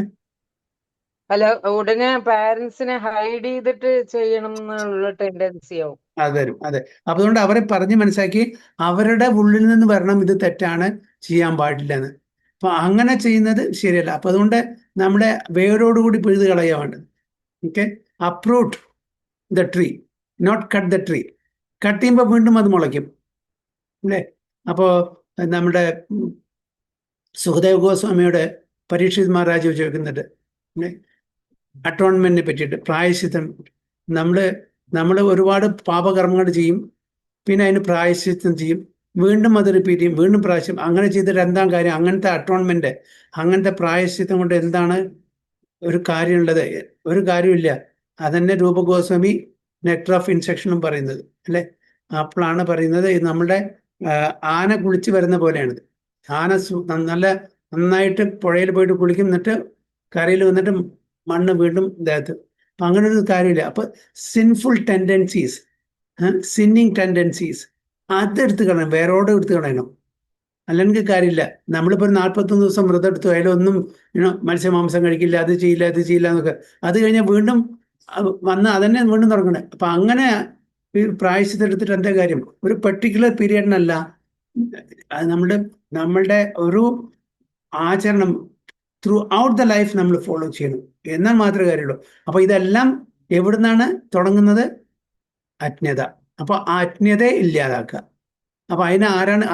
അല്ല, ഉടനെ പാരന്റ്സിനെ ഹൈഡ് ചെയ്തിട്ട് ചെയ്യണം എന്നുള്ള ടെൻഡൻസി ആവും. അത് വരും. അതെ. അപ്പൊ അതുകൊണ്ട് അവരെ പറഞ്ഞ് മനസ്സിലാക്കി അവരുടെ ഉള്ളിൽ നിന്ന് വരണം, ഇത് തെറ്റാണ്, ചെയ്യാൻ പാടില്ല എന്ന്. അപ്പൊ അങ്ങനെ ചെയ്യുന്നത് ശരിയല്ല. അപ്പൊ അതുകൊണ്ട് നമ്മുടെ വേരോടുകൂടി പിഴുത് കളയാൻ വേണ്ടത്. Okay, uproot the tree, not cut the tree. Cut ചെയ്യുമ്പോൾ വീണ്ടും അത് മുളയ്ക്കും, അല്ലേ? അപ്പോൾ നമ്മുടെ സുഖദേവ് ഗോസ്വാമിയോട് പരീക്ഷിത് മഹാരാജ് ചോദിക്കുന്നുണ്ട് അറ്റോൺമെന്റിനെ പറ്റിയിട്ട്, പ്രായശ്ചിത്തം. നമ്മൾ ഒരുപാട് പാപകർമ്മങ്ങൾ ചെയ്യും, പിന്നെ അതിന് പ്രായശ്ചിത്തം ചെയ്യും, വീണ്ടും അത് റിപ്പീറ്റ് ചെയ്യും, വീണ്ടും പ്രായശ്ചിത്തം. അങ്ങനെ ചെയ്തിട്ട് എന്താ കാര്യം? അങ്ങനത്തെ അറ്റോൺമെന്റ്, അങ്ങനത്തെ പ്രായശ്ചിത്തം കൊണ്ട് എന്താണ് ഒരു കാര്യമുള്ളത്? ഒരു കാര്യമില്ല. അതന്നെ രൂപ ഗോസ്വാമി നെക്ടർ ഓഫ് ഇൻസെക്ഷനും പറയുന്നത്, അല്ലേ? അപ്പോഴാണ് പറയുന്നത് നമ്മുടെ ആന കുളിച്ച് വരുന്ന പോലെയാണിത്. ആന നന്നായിട്ട് പുഴയിൽ പോയിട്ട് കുളിക്കും, എന്നിട്ട് കരയിൽ വന്നിട്ട് മണ്ണ് വീണ്ടും ദേഹത്ത്. അപ്പം അങ്ങനെ ഒരു കാര്യമില്ല. അപ്പൊ സിൻഫുൾ ടെൻഡൻസീസ്, സിന്നിങ് ടെൻഡൻസീസ് അതെടുത്ത് കളയണം, വേരോടെ എടുത്ത് കളയണം. അല്ലെങ്കിൽ കാര്യമില്ല. നമ്മളിപ്പോൾ ഒരു 41 ദിവസം വ്രതം എടുത്തു, അതിലൊന്നും മത്സ്യമാംസം കഴിക്കില്ല, അത് ചെയ്യില്ല, ഇത് ചെയ്യില്ല എന്നൊക്കെ. അത് കഴിഞ്ഞാൽ വീണ്ടും വന്ന് അതന്നെ വീണ്ടും തുടങ്ങണേ. അപ്പൊ അങ്ങനെ പ്രായശ്ചിത്തം എടുത്തിട്ട് എന്താ കാര്യം? ഒരു പെർട്ടിക്കുലർ പീരിയഡിനല്ല, അത് നമ്മളുടെ ഒരു ആചരണം ത്രൂ ഔട്ട് ദ ലൈഫ് നമ്മൾ ഫോളോ ചെയ്യണം, എന്നാൽ മാത്രമേ കാര്യമുള്ളൂ. അപ്പൊ ഇതെല്ലാം എവിടുന്നാണ് തുടങ്ങുന്നത്? അജ്ഞത. അപ്പൊ ആ അജ്ഞതയെ ഇല്ലാതാക്കുക. അപ്പൊ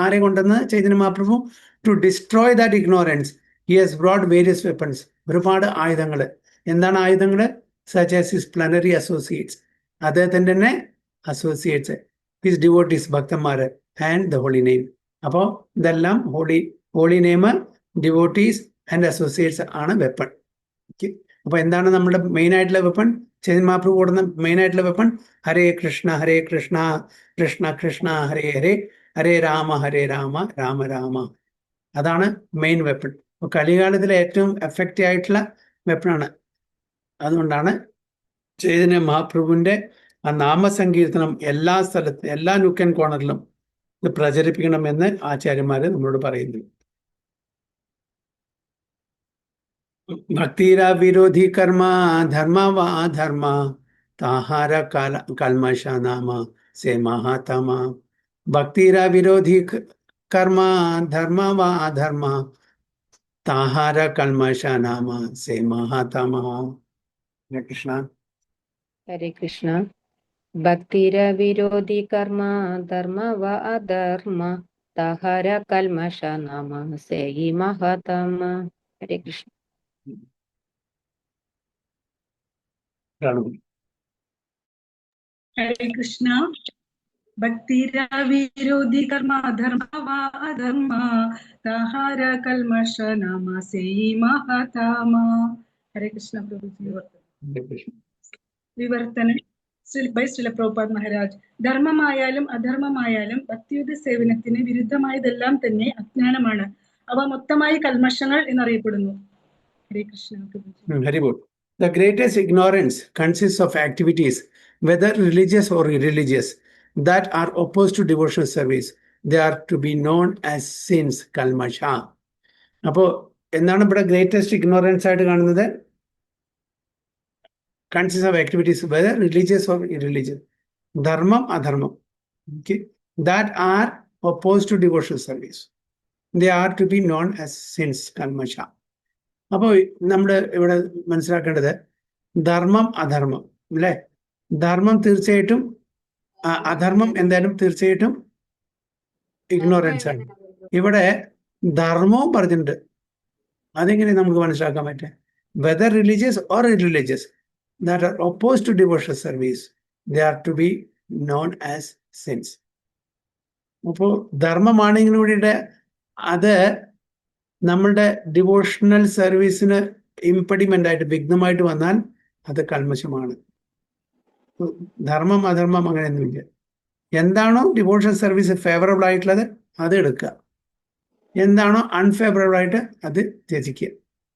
ആരെ കൊണ്ടെന്ന് Chaitanya Mahaprabhu to destroy that ignorance he has brought various weapons. ഒരുപാട് ആയുധങ്ങൾ. എന്താണ് ആയുധങ്ങൾ? Such as his plenary associates, അദ്ദേഹത്തിൻ്റെ തന്നെ അസോസിയേറ്റ്സ്, ഹിസ് ഡിവോട്ടീസ്, ഭക്തന്മാര്, ആൻഡ് ദ ഹോളി നെയിം. അപ്പോൾ ഇതെല്ലാം holy name, devotees and associates ആണ് വെപ്പൺ. അപ്പൊ എന്താണ് നമ്മുടെ മെയിൻ ആയിട്ടുള്ള വെപ്പൺ? ചൈതന്യ മഹാപ്രഭു കൊടുക്കുന്ന മെയിൻ ആയിട്ടുള്ള വെപ്പൺ ഹരേ കൃഷ്ണ കൃഷ്ണ കൃഷ്ണ ഹരേ ഹരേ, ഹരേ രാമ രാമ രാമ അതാണ് മെയിൻ വെപ്പൺ. അപ്പോൾ കലികാലത്തിലെ ഏറ്റവും എഫക്റ്റീവ് ആയിട്ടുള്ള വെപ്പണാണ്. അതുകൊണ്ടാണ് ചൈതന്യ മഹാപ്രഭുവിന്റെ ആ നാമസങ്കീർത്തനം എല്ലാ സ്ഥലത്തും, എല്ലാ നുക്ക് ആൻഡ് കോർണറിലും ഇത് പ്രചരിപ്പിക്കണമെന്ന് ആചാര്യന്മാര് നമ്മളോട് പറയുന്നു. ഭക്തിരാ വിരോധി കർമ്മ ധർമ്മ വാ ധർമ്മ താഹാര കൽമഷ നാമ സേ മഹാതമ. ഭക്തിരാ വിരോധി കർമ്മ ധർമ്മ വാ ധർമ്മ താഹാര കൽമഷ നാമ സേ മഹാതമ. കൃഷ്ണ. ഹരേ കൃഷ്ണ. ഭക്തിര വിരോധി കർമ്മ ധർമ്മ വ അധർമ്മ താഹാര കൽമഷ നാമ സേയി മഹാതമ. ഹരേ കൃഷ്ണ. ഹരേ കൃഷ്ണ. ഭക്തിര വിരോധി കർമ്മ ധർമ്മ വാ അധർമ്മ താഹാര കൽമഷ നാമ സേയി മഹാതാമ. ഹരേ കൃഷ്ണ പ്രഭുജി. വിവർത്തനം ബൈ ശ്രീല പ്രഭുപാദ് മഹാരാജ്. ധർമ്മമായാലും അധർമ്മമായാലും ഭക്തിയുത സേവനത്തിന് വിരുദ്ധമായതെല്ലാം തന്നെ അജ്ഞാനമാണ്. അവ മൊത്തമായി കൽമഷങ്ങൾ എന്നറിയപ്പെടുന്നു. ഹരേ Krishna പ്രഭുജി. Haribol. The greatest ignorance consists of activities, whether religious or irreligious, that are opposed to devotional service. They are to be known as sins, kalmasha. അപ്പോൾ എന്താണ് ഇവിടെ ഗ്രേറ്റസ്റ്റ് ഇഗ്നോറൻസ് ആയിട്ട് കാണുന്നത്? Consist of activities whether religious or irreligious, ധർമ്മം അധർമ്മം, that are oppose to devotional service. They are to be known as sins, കൽമഷ. അപ്പോൾ നമ്മൾ ഇവിടെ മനസ്സിലാക്കേണ്ടത് ധർമ്മം അധർമ്മം അല്ലേ? ധർമ്മം തീർച്ചയായിട്ടും, അധർമ്മം എന്തായാലും തീർച്ചയായിട്ടും ഇഗ്നോറൻസ് ആണ്. ഇവിടെ ധർമ്മവും പറഞ്ഞിട്ടുണ്ട്. അതെങ്ങനെ നമുക്ക് മനസ്സിലാക്കാൻ പറ്റുക? Whether religious or irreligious that are oppose to devotional service, they are to be known as sins. അപ്പോൾ ധർമ്മമാണെങ്കിലും കൂടിയിട്ട് അത് നമ്മളുടെ ഡിവോഷണൽ സർവീസിന് ഇംപെഡിമെന്റ് ആയിട്ട്, വിഘ്നമായിട്ട് വന്നാൽ അത് കൽമശമാണ്. ധർമ്മം അധർമ്മം അങ്ങനെയൊന്നുമില്ല. എന്താണോ ഡിവോഷണൽ സർവീസ് ഫേവറബിൾ ആയിട്ടുള്ളത് അത് എടുക്കുക, എന്താണോ അൺഫേവറബിൾ ആയിട്ട് അത് ത്യജിക്കുക,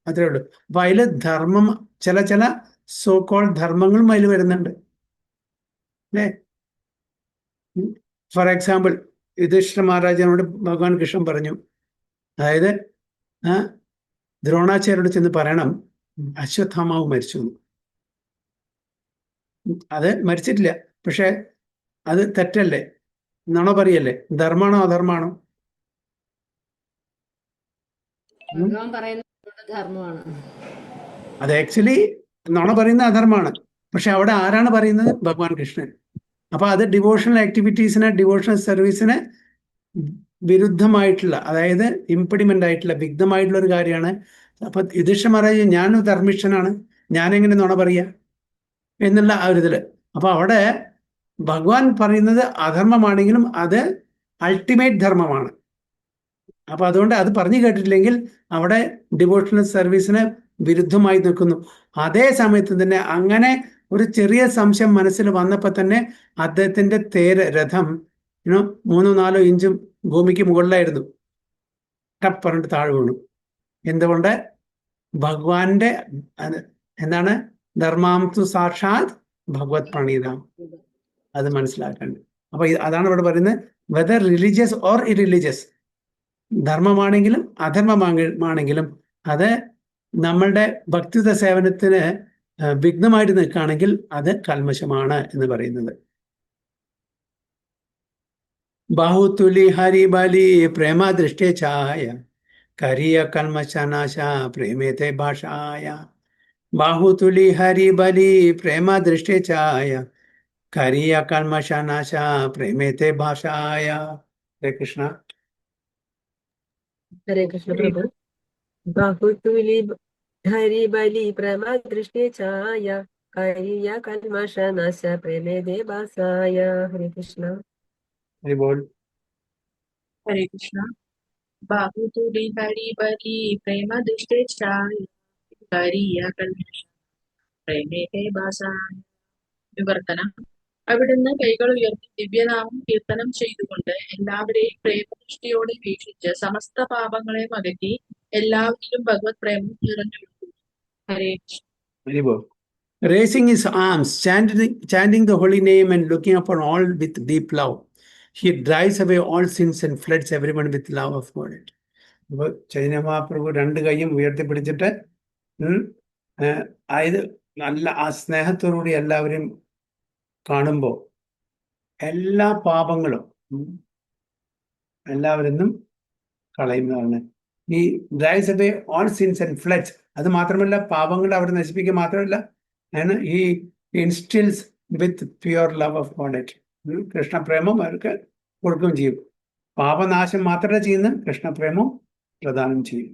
അത്രേ ഉള്ളൂ. അപ്പൊ അതിൽ ധർമ്മം, ചില സോ കോൾ ധർമ്മങ്ങളും അതിൽ വരുന്നുണ്ട് അല്ലേ? ഫോർ എക്സാമ്പിൾ, യുധിഷ്ഠിര മഹാരാജനോട് ഭഗവാൻ കൃഷ്ണൻ പറഞ്ഞു, അതായത് ദ്രോണാചാര്യോട് ചെന്ന് പറയണം അശ്വത്ഥാമാവ് മരിച്ചു. അത് മരിച്ചിട്ടില്ല, പക്ഷെ അത് തെറ്റല്ലേ? നുണ പറയല്ലേ? ധർമ്മമാണോ അധർമ്മമാണോ? ഭഗവാൻ പറയുന്നത് ധർമ്മമാണ്. അത് ആക്ച്വലി നുണ പറയുന്ന അധർമ്മമാണ്. പക്ഷെ അവിടെ ആരാണ് പറയുന്നത്? ഭഗവാൻ കൃഷ്ണൻ. അപ്പൊ അത് ഡിവോഷണൽ ആക്ടിവിറ്റീസിന്, ഡിവോഷണൽ സർവീസിന് വിരുദ്ധമായിട്ടുള്ള, അതായത് ഇംപെഡിമെന്റ് ആയിട്ടുള്ള, വിഘ്നമായിട്ടുള്ള ഒരു കാര്യമാണ്. അപ്പൊ യുധിഷ്ഠിര മഹാരാജ്, ഞാൻ ധർമ്മിഷ്ഠനാണ്, ഞാനെങ്ങനെ നുണ പറയാ എന്നുള്ള ആ ഒരു ഇതില്. അപ്പൊ അവിടെ ഭഗവാൻ പറയുന്നത് അധർമ്മമാണെങ്കിലും അത് അൾട്ടിമേറ്റ് ധർമ്മമാണ്. അപ്പൊ അതുകൊണ്ട് അത് പറഞ്ഞു കേട്ടിട്ടില്ലെങ്കിൽ അവിടെ ഡിവോഷണൽ സർവീസിന് വിരുദ്ധമായി നിൽക്കുന്നു. അതേ സമയത്ത് തന്നെ അങ്ങനെ ഒരു ചെറിയ സംശയം മനസ്സിൽ വന്നപ്പോൾ തന്നെ അദ്ദേഹത്തിന്റെ രഥം 3-4 ഇഞ്ചും ഭൂമിക്ക് മുകളിലായിരുന്നു. ടപ്പ് പറഞ്ഞിട്ട് താഴെ വീണു. എന്തുകൊണ്ട്? ഭഗവാന്റെ എന്താണ്? ധർമാംതു സാക്ഷാത് ഭഗവത് പ്രണീതം. അത് മനസ്സിലാക്കേണ്ടത്. അപ്പൊ അതാണ് ഇവിടെ പറയുന്നത്, വെദർ റിലീജിയസ് ഓർ ഇറിലീജിയസ്, ധർമ്മമാണെങ്കിലും അധർമ്മമാണെങ്കിലും അത് നമ്മളുടെ ഭക്തിയുത സേവനത്തിന് വിഘ്നമായിട്ട് നിൽക്കുകയാണെങ്കിൽ അത് കൽമശമാണ് എന്ന് പറയുന്നത്. ബാഹുതുലി ഹരിബലി പ്രേമ ദൃഷ്ടേ ഛായ കരിയ കൽമശനാശ പ്രേമേത്തെ ഭാഷായ. ബാഹുതുലി ഹരിബലി പ്രേമ ദൃഷ്ടേ ഛായ കരിയ കൽമശനാശ പ്രേമേത്തെ ഭാഷായ. ഹരേ കൃഷ്ണ. ഹരേ കൃഷ്ണ പ്രഭു. ബാഹുതുലി ഹരി ബലി പ്രേമ ദൃഷ്ടി ഛായ കരിയ കൽമഷനാശ പ്രേമേതേ ഭാസായ. ഹരേ കൃഷ്ണ. ഹരിബോൾ. ഹരേ കൃഷ്ണ. ബാഹുതുലി ഹരി ബലി പ്രേമ ദൃഷ്ടേ ഛായ കരിയ കൽമഷ പ്രേമേതേ ഭാസായ. വിവർത്തനം. അവിടുന്ന് കൈകൾ ഉയർത്തി ദിവ്യനാമം കീർത്തനം ചെയ്തുകൊണ്ട് എല്ലാവരെയും പ്രേമദൃഷ്ടിയോടെ വീക്ഷിച്ച് സമസ്ത പാപങ്ങളെയും അകറ്റി എല്ലാവരിലും ഭഗവത് പ്രേമം നിറഞ്ഞൊഴുകുന്നു. ഹരേ Krishna. Very good. Raising his arms, chanting the holy name and looking upon all with deep love, he drives away all sins and floods everyone with love of God. അപ്പൊ ചൈതന്യ മഹാപ്രഭു രണ്ട് കൈയും ഉയർത്തിപ്പിടിച്ചിട്ട് അതായത് നല്ല ആ സ്നേഹത്തോടുകൂടി എല്ലാവരും കാണുമ്പോൾ എല്ലാ പാപങ്ങളും എല്ലാവരും കളയുന്നതാണ്. ഈ drives away all since and floods. അത് മാത്രമല്ല, പാപങ്ങൾ അവിടെ നശിപ്പിക്കുക മാത്രമല്ല, ഈ instils with pure love of God. കൃഷ്ണപ്രേമം അവർക്ക് കൊടുക്കുകയും ചെയ്യും. പാപനാശം മാത്രമല്ല ചെയ്യുന്ന, കൃഷ്ണപ്രേമം പ്രദാനം ചെയ്യും.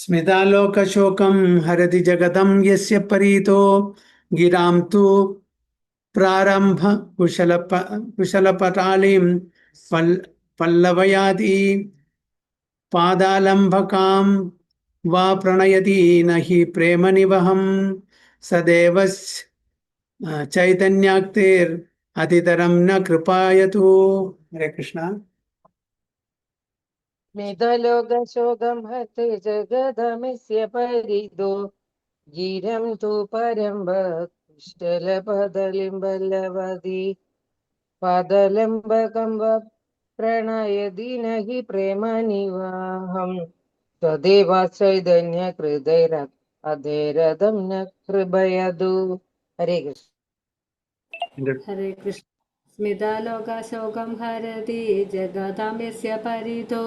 സ്മിതാലോകശോകം ഹരതി ജഗതം യസ്യ പരീതോ ഗിരാം തു പ്രാരംഭ കുശലപടാലിം പല്ലവയാതി പാദാലംബകാം വാ പ്രണയതി നഹി പ്രേമനിവഹം സദേവ ചൈതന്യാക്തിർ അതിതരം ന കൃപായതു. ഹരേ കൃഷ്ണ. സ്മിതലോകശോകം ഹത്തെ ജഗദമസ്യ പരിതോ ഗിരം തു പരംബ കുശലപദലിംബല്ലവതി പാദലംബകം വ പ്രണയതി നഹി പ്രേമനിവാഹം തദേവ ചൈതന്യ ഹൃദയ അധേരഥം ന കൃപയതു. ഹരേ കൃഷ്ണ. ഹരേ കൃഷ്ണ. സ്മിതാലോകാശോകം ഹരതി ജഗതാം യസ്യ പരിതോ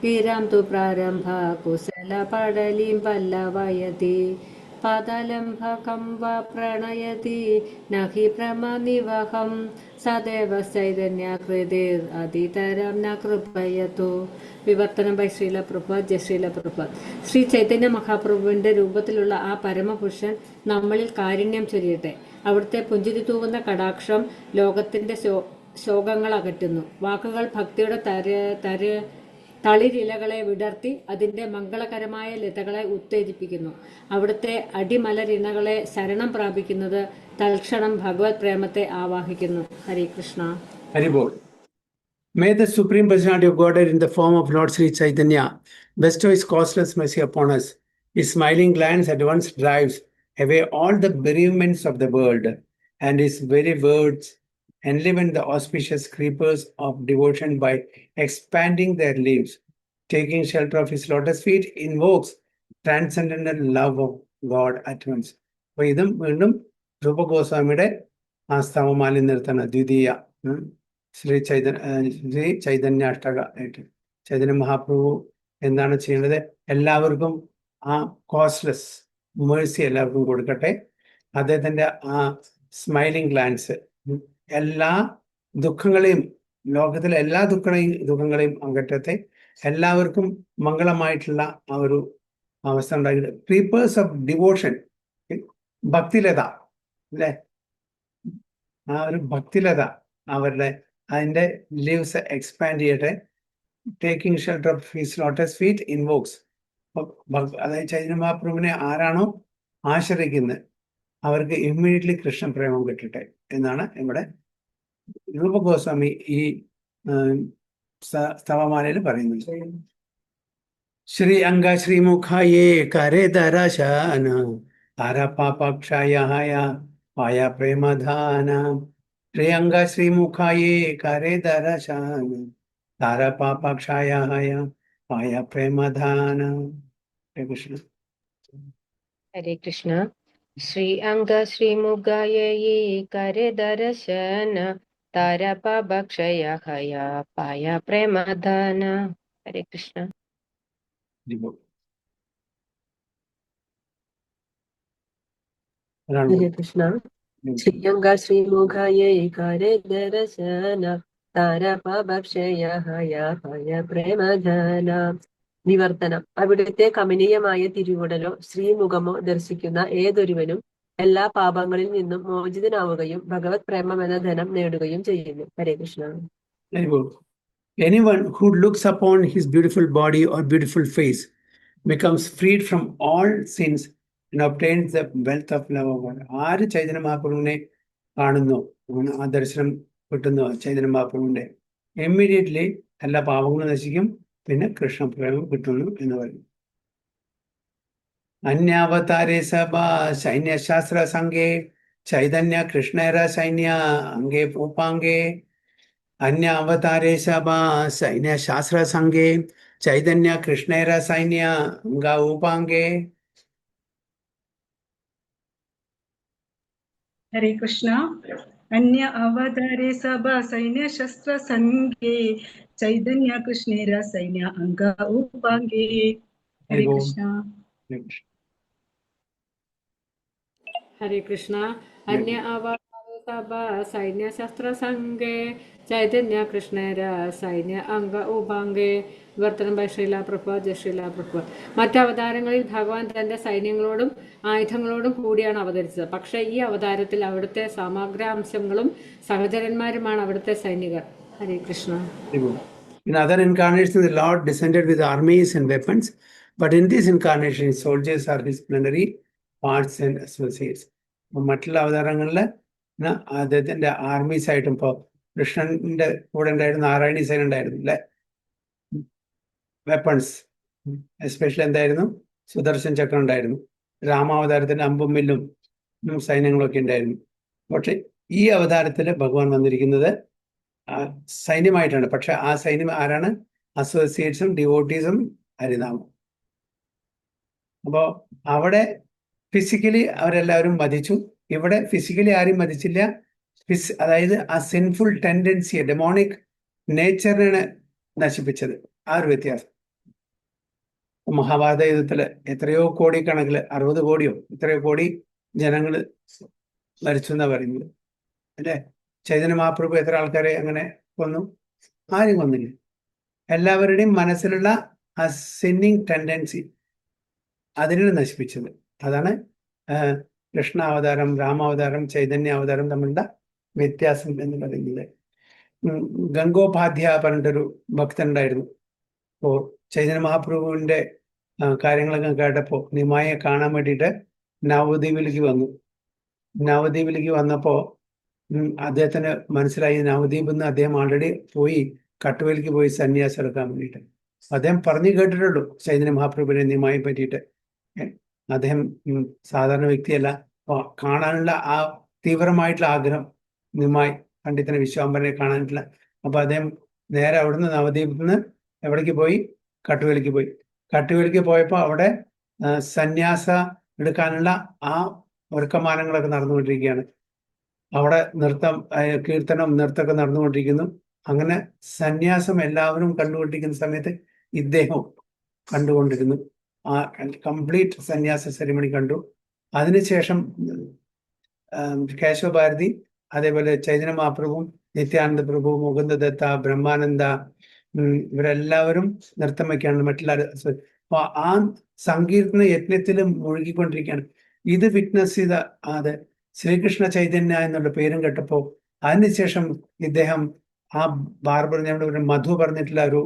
ഗിരാം തു പ്രാരംഭ കുശലപടലിം പല്ലവയതി പാദലംബകം വ പ്രണയതി നഹി പ്രേമനിവഹം സദേവ ചൈതന്യ ഹൃദയ അതിതരം ന കൃപയതു. വിവർത്തനം ബൈ ശ്രീല പ്രഭുപാദ്. ജയ ശ്രീല പ്രഭുപാദ്. ശ്രീ ചൈതന്യ മഹാപ്രഭുവിന്റെ രൂപത്തിലുള്ള ആ പരമപുരുഷൻ നമ്മളിൽ കാരുണ്യം ചൊരിയട്ടെ. അവിടുത്തെ പുഞ്ചിരി തൂകുന്ന കടാക്ഷം ലോകത്തിന്റെ ശോകങ്ങൾ അകറ്റുന്നു. വാക്കുകൾ ഭക്തിയുടെ തളിരിലകളെ വിടർത്തി അതിന്റെ മംഗളകരമായ ലതകളെ ഉത്തേജിപ്പിക്കുന്നു. അവിടുത്തെ അടിമലരിണകളെ ശരണം പ്രാപിക്കുന്നത് തൽക്ഷണം ഭഗവത് പ്രേമത്തെ ആവാഹിക്കുന്നു. ഹരേ Krishna. ഹരിബോൾ. May the Supreme Personality of Godhead in the form of Lord Sri Chaitanya bestow His causeless mercy upon us. His smiling glance at once drives away all the bereavements of the world, and His very words enliven the auspicious creepers of devotion by expanding their leaves. Taking shelter of His lotus feet invokes transcendental love of God at once. അപ്പോൾ ഇതും വീണ്ടും രൂപഗോസ്വാമിയുടെ ആ സ്തവമാലി നിർത്തണ ദ്വിതീയ ശ്രീ ചൈതന്യാഷ്ടക ആയിട്ട് ചൈതന്യ മഹാപ്രഭു എന്താണ് ചെയ്യേണ്ടത്? എല്ലാവർക്കും ആ കോസ്റ്റ്ലെസ് മേഴ്സി എല്ലാവർക്കും കൊടുക്കട്ടെ. അദ്ദേഹത്തിൻ്റെ ആ സ്മൈലിംഗ് ഗ്ലാൻസ് എല്ലാ ദുഃഖങ്ങളെയും, ലോകത്തിലെ എല്ലാ ദുഃഖങ്ങളെയും അകറ്റത്തെ, എല്ലാവർക്കും മംഗളമായിട്ടുള്ള ആ ഒരു അവസ്ഥ ഉണ്ടാക്കിയിട്ട് ക്രീപ്പേഴ്സ് ഓഫ് ഡിവോഷൻ, ഭക്തിലത അല്ലേ, ആ ഒരു ഭക്തിലത അവരുടെ അതിൻ്റെ ലീവ്സ് എക്സ്പാൻഡ് ചെയ്യട്ടെ. Taking shelter of his lotus feet invokes. അതായത് ചൈതന്യ മഹാപ്രഭുവിനെ ആരാണോ ആശ്രയിക്കുന്നത് അവർക്ക് ഇമ്മീഡിയറ്റ്ലി കൃഷ്ണപ്രേമം കിട്ടട്ടെ എന്നാണ് ഇവിടെ രൂപഗോസ്വാമി ഈ സ്തവമാലയിൽ പറയുന്നത്. ശ്രീ അംഗ ശ്രീമുഖായേ കരേ ദരശന താരപാപക്ഷായ പായ പ്രേമധാന. ശ്രീ അംഗ ശ്രീമുഖായേ കരേ ദരശന താരപാപക്ഷായ പായ പ്രേമധാന. ഹരേ കൃഷ്ണ. ഹരേ കൃഷ്ണ. ശ്രീ അംഗ ശ്രീമുഖായ കരേ ദർശന താരപാപക്ഷയ ഹയ പായ പ്രേമധാന. ഹരേ കൃഷ്ണ. ഹരേ കൃഷ്ണ. ശ്രീയങ്ക ശ്രീമുഖായ കരേ ദർശന താരപാപക്ഷയ ഹയ പായ പ്രേമധാന. നിവർത്തനം. അവിടുത്തെ കമനീയമായ തിരുവുടലോ ശ്രീമുഖമോ ദർശിക്കുന്ന ഏതൊരുവനും എല്ലാ പാപങ്ങളിൽ നിന്നും മോചിതനാവുകയും ഭഗവത് പ്രേമം എന്ന ധനം നേടുകയും ചെയ്യുന്നു. ഹരേ Krishna. Anyone who looks upon his beautiful body or beautiful face becomes freed from all sins and obtains the wealth of love of God. ആര് ചൈതന്യ മഹാപ്രഭുവിനെ കാണുന്നു, ആ ദർശനം കിട്ടുന്നു ചൈതന്യ മഹാപ്രഭുവിന്റെ, ഇമ്മീഡിയറ്റ്ലി എല്ലാ പാപങ്ങളും നശിക്കും, പിന്നെ കൃഷ്ണപ്രേമം കിട്ടുന്നു എന്ന് പറയും. അന്യാവതാരേ സഭ സൈന്യശാസ്ത്ര സംഘേ ചൈതന്യ കൃഷ്ണേര സൈന്യ അംഗേ പൂപ്പാംഗേ. അന്യാവതാരേ സഭ സൈന്യശാസ്ത്ര സംഘേ ചൈതന്യ കൃഷ്ണേര സൈന്യ അംഗ ഊപാംഗേ. ഹരേ കൃഷ്ണ. അന്യ അവതാരേ സഭ സൈന്യ ശസ്ത്ര സംഘേ ചൈതന്യ കൃഷ്ണേര സൈന്യ അംഗ ഉപാംഗേ. ഹരേ കൃഷ്ണ. ഹരേ കൃഷ്ണ. അന്യ അവതാര സഭ സൈന്യ ശസ്ത്ര സംഘേ ചൈതന്യ കൃഷ്ണേര സൈന്യ അംഗ ഉപാംഗേ. വിവർത്തനം ബൈ ശ്രീല പ്രഭുപാദ്, ജയ ശ്രീല പ്രഭുപാദ്. മറ്റവതാരങ്ങളിൽ ഭഗവാൻ തന്റെ സൈന്യങ്ങളോടും ആയുധങ്ങളോടും കൂടിയാണ് അവതരിച്ചത്. പക്ഷേ ഈ അവതാരത്തിൽ അവിടുത്തെ സമഗ്രാംശങ്ങളും സഹചരന്മാരുമാണ് അവിടുത്തെ സൈനികർ. ഹരേ Krishna. In other incarnations, the Lord descended with armies and weapons, but in this incarnation, his soldiers are his plenary parts and associates. മറ്റുള്ള അവതാരങ്ങളിൽ അദ്ദേഹത്തിന്റെ ആർമീസ് ആയിട്ടും, ഇപ്പോൾ കൃഷ്ണന്റെ കൂടെ ഉണ്ടായിരുന്ന നാരായണീ സേന ഉണ്ടായിരുന്നു അല്ലെ, വെപ്പൺസ് എസ്പെഷ്യലി എന്തായിരുന്നു, സുദർശൻ ചക്രം ഉണ്ടായിരുന്നു. രാമാവതാരത്തിന്റെ അമ്പും വില്ലും സൈന്യങ്ങളൊക്കെ ഉണ്ടായിരുന്നു. പക്ഷെ ഈ അവതാരത്തിൽ ഭഗവാൻ വന്നിരിക്കുന്നത് സൈന്യമായിട്ടാണ്. പക്ഷെ ആ സൈന്യം ആരാണ്? അസോസിയേറ്റ്സും ഡിവോട്ടീസും ഹരിനാമം. അപ്പോ അവിടെ ഫിസിക്കലി അവരെല്ലാവരും മതിച്ചു, ഇവിടെ ഫിസിക്കലി ആരും മതിച്ചില്ല. അതായത് ആ സിൻഫുൾ ടെൻഡൻസിയെ, ഡെമോണിക് നേച്ചറിനെ നശിപ്പിച്ചത്. ആ ഒരു വ്യത്യാസം. മഹാഭാരത യുദ്ധത്തില് എത്രയോ കോടിക്കണക്കിൽ, 60 കോടിയോ എത്രയോ കോടി ജനങ്ങൾ മരിച്ചു എന്നാ പറയുന്നത് അല്ലേ. ചൈതന്യ മഹാപ്രഭു എത്ര ആൾക്കാരെ അങ്ങനെ കൊന്നു? ആരും കൊന്നില്ല. എല്ലാവരുടെയും മനസ്സിലുള്ള ആ സിന്നിങ് ടെൻഡൻസി അതിനെ നശിപ്പിച്ചത്. അതാണ് കൃഷ്ണാവതാരം, രാമാവതാരം, ചൈതന്യ അവതാരം തമ്മിലുള്ള വ്യത്യാസം എന്ന് പറയുന്നത്. ഗംഗോപാധ്യായ പറഞ്ഞിട്ടൊരു ഭക്തൻ ഉണ്ടായിരുന്നു. അപ്പോൾ ചൈതന്യ മഹാപ്രഭുവിന്റെ കാര്യങ്ങളൊക്കെ കേട്ടപ്പോൾ നിമായെ കാണാൻ വേണ്ടിയിട്ട് നവദ്വീപിലേക്ക് വന്നു. നവദ്വീപിലേക്ക് വന്നപ്പോൾ അദ്ദേഹത്തിന് മനസ്സിലായി, നവദ്വീപിൽ നിന്ന് അദ്ദേഹം ആൾറെഡി പോയി കട്ടുവേലിക്ക് പോയി സന്യാസം എടുക്കാൻ വേണ്ടിയിട്ട്. അദ്ദേഹം പറഞ്ഞു കേട്ടിട്ടുള്ളൂ ചൈതന്യ മഹാപ്രഭുവിനെ നിമായെ പറ്റിയിട്ട്. അദ്ദേഹം സാധാരണ വ്യക്തിയല്ല. കാണാനുള്ള ആ തീവ്രമായിട്ടുള്ള ആഗ്രഹം നിമായി പണ്ഡിതനെ, വിശ്വാംബരനെ കാണാനില്ല. അപ്പൊ അദ്ദേഹം നേരെ അവിടുന്ന് നവദ്വീപിൽ നിന്ന് എവിടേക്ക് പോയി? കട്ടുവേലിക്ക് പോയി. കട്ടുവേലിക്ക് പോയപ്പോൾ അവിടെ സന്യാസ എടുക്കാനുള്ള ആ ഒരുക്കമാനങ്ങളൊക്കെ നടന്നുകൊണ്ടിരിക്കുകയാണ്. അവിടെ കീർത്തനം, നൃത്തമൊക്കെ നടന്നുകൊണ്ടിരിക്കുന്നു. അങ്ങനെ സന്യാസം എല്ലാവരും കണ്ടുകൊണ്ടിരിക്കുന്ന സമയത്ത് ഇദ്ദേഹം കണ്ടുകൊണ്ടിരുന്നു. ആ കംപ്ലീറ്റ് സന്യാസ സെറിമണി കണ്ടു. അതിനുശേഷം കേശവ ഭാരതി, അതേപോലെ ചൈതന്യ മഹാപ്രഭുവും നിത്യാനന്ദ പ്രഭു, മുകുന്ദദത്ത, ബ്രഹ്മാനന്ദ, ഇവരെല്ലാവരും നൃത്തം വയ്ക്കുകയാണ്. മറ്റുള്ള ആ സങ്കീർത്തന യജ്ഞത്തിലും മുഴുകിക്കൊണ്ടിരിക്കുകയാണ്. ഇത് വിറ്റ്നസ് ചെയ്ത അത് ശ്രീകൃഷ്ണ ചൈതന്യ എന്നുള്ള പേരും കേട്ടപ്പോൾ അതിനുശേഷം ഇദ്ദേഹം ആ ബാർബർ, ഞങ്ങളുടെ മധു പറഞ്ഞിട്ടുള്ള ഒരു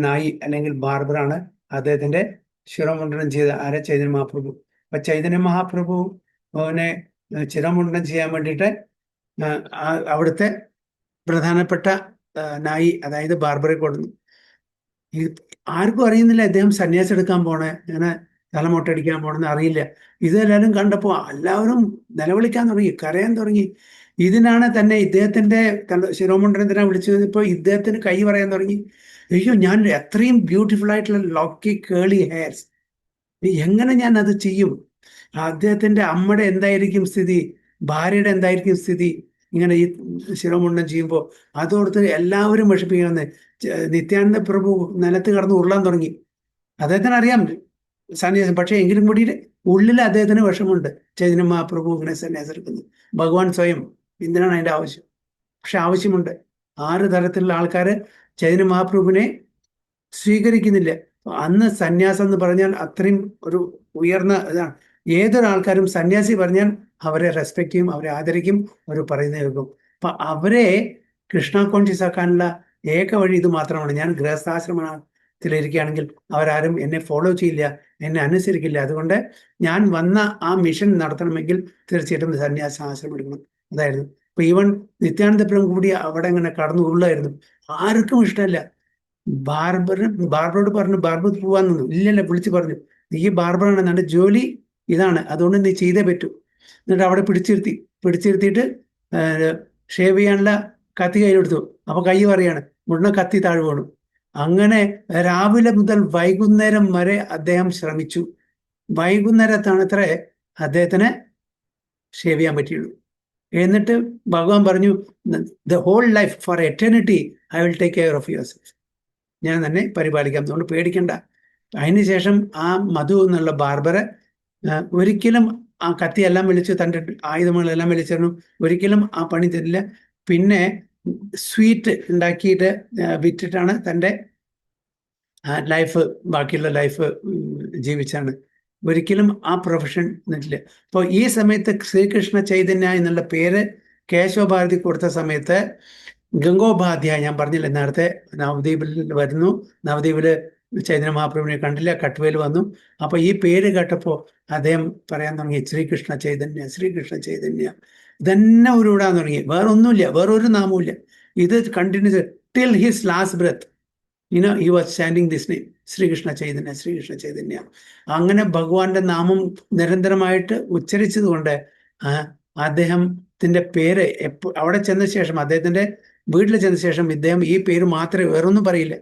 നായി അല്ലെങ്കിൽ ബാർബറാണ് അദ്ദേഹത്തിന്റെ ശിരോമുണ്ടനം ചെയ്ത ചൈതന്യ മഹാപ്രഭു. അപ്പൊ ചൈതന്യ മഹാപ്രഭുവിനെ ശിരോമുണ്ടനം ചെയ്യാൻ വേണ്ടിയിട്ട് അവിടുത്തെ പ്രധാനപ്പെട്ട നായി, അതായത് ബാർബറെ കൊടുന്നു. ആർക്കും അറിയുന്നില്ല ഇദ്ദേഹം സന്യാസം എടുക്കാൻ പോണേ, അങ്ങനെ തലമൊട്ടടിക്കാൻ പോണെന്ന് അറിയില്ല. ഇതെല്ലാവരും കണ്ടപ്പോൾ എല്ലാവരും നിലവിളിക്കാൻ തുടങ്ങി, കരയാൻ തുടങ്ങി. ഇതിനാണ് തന്നെ ഇദ്ദേഹത്തിന്റെ ശിരോമുണ്ടനത്തിനാ വിളിച്ചത്. ഇപ്പോൾ ഇദ്ദേഹത്തിന് കൈ പറയാൻ തുടങ്ങി. അയ്യോ, ഞാൻ എത്രയും ബ്യൂട്ടിഫുൾ ആയിട്ടുള്ള ലോക്കി കേളി ഹെയർസ്, എങ്ങനെ ഞാൻ അത് ചെയ്യും? അദ്ദേഹത്തിന്റെ അമ്മയുടെ എന്തായിരിക്കും സ്ഥിതി, ഭാര്യയുടെ എന്തായിരിക്കും സ്ഥിതി, ഇങ്ങനെ ഈ ശിരോമുണ്ടനം ചെയ്യുമ്പോൾ? അതോർത്ത് എല്ലാവരും വിഷമിപ്പിക്കണമെന്ന്. നിത്യാനന്ദ പ്രഭു നിലത്ത് കിടന്ന് ഉരുളാൻ തുടങ്ങി. അദ്ദേഹത്തിന് അറിയാം സന്യാസം, പക്ഷെ എങ്കിലും കൂടി ഉള്ളിൽ അദ്ദേഹത്തിന് വിഷമുണ്ട്. ചൈതന്യ മഹാപ്രഭു ഇങ്ങനെ സന്യാസം എടുക്കുന്നു. ഭഗവാൻ സ്വയം എന്തിനാണ് അതിന്റെ ആവശ്യം? പക്ഷെ ആവശ്യമുണ്ട്. 6 തരത്തിലുള്ള ആൾക്കാര് ചൈതന്യ മഹാപ്രഭുവിനെ സ്വീകരിക്കുന്നില്ല. അന്ന് സന്യാസം എന്ന് പറഞ്ഞാൽ അത്രയും ഒരു ഉയർന്ന ഇതാണ്. ഏതൊരാൾക്കാരും സന്യാസി പറഞ്ഞാൽ അവരെ റെസ്പെക്ട് ചെയ്യും, അവരെ ആദരിക്കും, അവർ പറയുന്ന കേൾക്കും. അപ്പൊ അവരെ കൃഷ്ണ കോൺഷ്യസ് ആക്കാനുള്ള ഏക വഴി ഇത് മാത്രമാണ്. ഞാൻ ഗൃഹസ്ഥാശ്രമമാണ്, ത്തിലിരിക്കുകയാണെങ്കിൽ അവരാരും എന്നെ ഫോളോ ചെയ്യില്ല, എന്നെ അനുസരിക്കില്ല. അതുകൊണ്ട് ഞാൻ വന്ന ആ മിഷൻ നടത്തണമെങ്കിൽ തീർച്ചയായിട്ടും സന്യാസാശ്രമം എടുക്കണം. അതായിരുന്നു. അപ്പൊ ഈവൻ നിത്യാനന്ദപുരം കൂടി അവിടെ അങ്ങനെ കടന്നു ഉള്ളായിരുന്നു. ആർക്കും ഇഷ്ടമല്ല. ബാർബറോട് പറഞ്ഞു, ബാർബർ പോവാന്നു. ഇല്ലല്ല, വിളിച്ചു പറഞ്ഞു, നീ ബാർബറാണ്, നിന്റെ ജോലി ഇതാണ്, അതുകൊണ്ട് നീ ചെയ്തേ പറ്റൂ. എന്നിട്ട് അവിടെ പിടിച്ചിരുത്തിയിട്ട് ഷേവ് ചെയ്യാനുള്ള കത്തി കയ്യിലെടുത്തു. അപ്പൊ കൈ പറയാണ്, മുഴുവൻ കത്തി താഴെ വീണു. അങ്ങനെ രാവിലെ മുതൽ വൈകുന്നേരം വരെ അദ്ദേഹം ശ്രമിച്ചു. വൈകുന്നേരത്താണത്രേ അദ്ദേഹത്തിന് ഷേവ് ചെയ്യാൻ പറ്റിയുള്ളൂ. എന്നിട്ട് ഭഗവാൻ പറഞ്ഞു, the whole life for eternity I will take care of yourself. ഞാൻ തന്നെ പരിപാലിക്കാം, അതുകൊണ്ട് പേടിക്കണ്ട. അതിനുശേഷം ആ മധു എന്നുള്ള ബാർബറെ ഒരിക്കലും ആ കത്തിയെല്ലാം വിളിച്ച് തൻ്റെ ആയുധങ്ങളെല്ലാം വിളിച്ചിരുന്നു. ഒരിക്കലും ആ പണി തരില്ല. പിന്നെ സ്വീറ്റ് ഉണ്ടാക്കിയിട്ട് വിറ്റിട്ടാണ് തൻ്റെ ലൈഫ്, ബാക്കിയുള്ള ലൈഫ് ജീവിച്ചാണ്. ഒരിക്കലും ആ പ്രൊഫഷൻ നിന്നില്ല. അപ്പോൾ ഈ സമയത്ത് ശ്രീകൃഷ്ണ ചൈതന്യ എന്നുള്ള പേര് കേശവഭാരതി കൊടുത്ത സമയത്ത് ഗംഗോപാധ്യായ, ഞാൻ പറഞ്ഞില്ല നേരത്തെ, നവദ്വീപിൽ വരുന്നു. നവദ്വീപില് ചൈതന്യ മഹാപ്രഭുവിനെ കണ്ടില്ല, കട്വയിൽ വന്നു. അപ്പൊ ഈ പേര് കേട്ടപ്പോൾ അദ്ദേഹം പറയാൻ തുടങ്ങി, ശ്രീകൃഷ്ണ ചൈതന്യ, ശ്രീകൃഷ്ണ ചൈതന്യ. ഇതന്നെ ഉരുവിടാൻ തുടങ്ങി. വേറൊന്നുമില്ല, വേറൊരു നാമവുമില്ല. ഇത് continues till his last breath. He was standing this name, Sri Krishna Chaitanya, Sri Krishna Chaitanya. അങ്ങനെ ഭഗവാന്റെ നാമം നിരന്തരമായിട്ട് ഉച്ചരിച്ചത് കൊണ്ട് അദ്ദേഹത്തിന്റെ പേര് അവിടെ ചെന്ന ശേഷം, അദ്ദേഹത്തിന്റെ വീട്ടിൽ ചെന്ന ശേഷം ഇദ്ദേഹം ഈ പേര് മാത്രമേ, വേറൊന്നും പറയില്ല.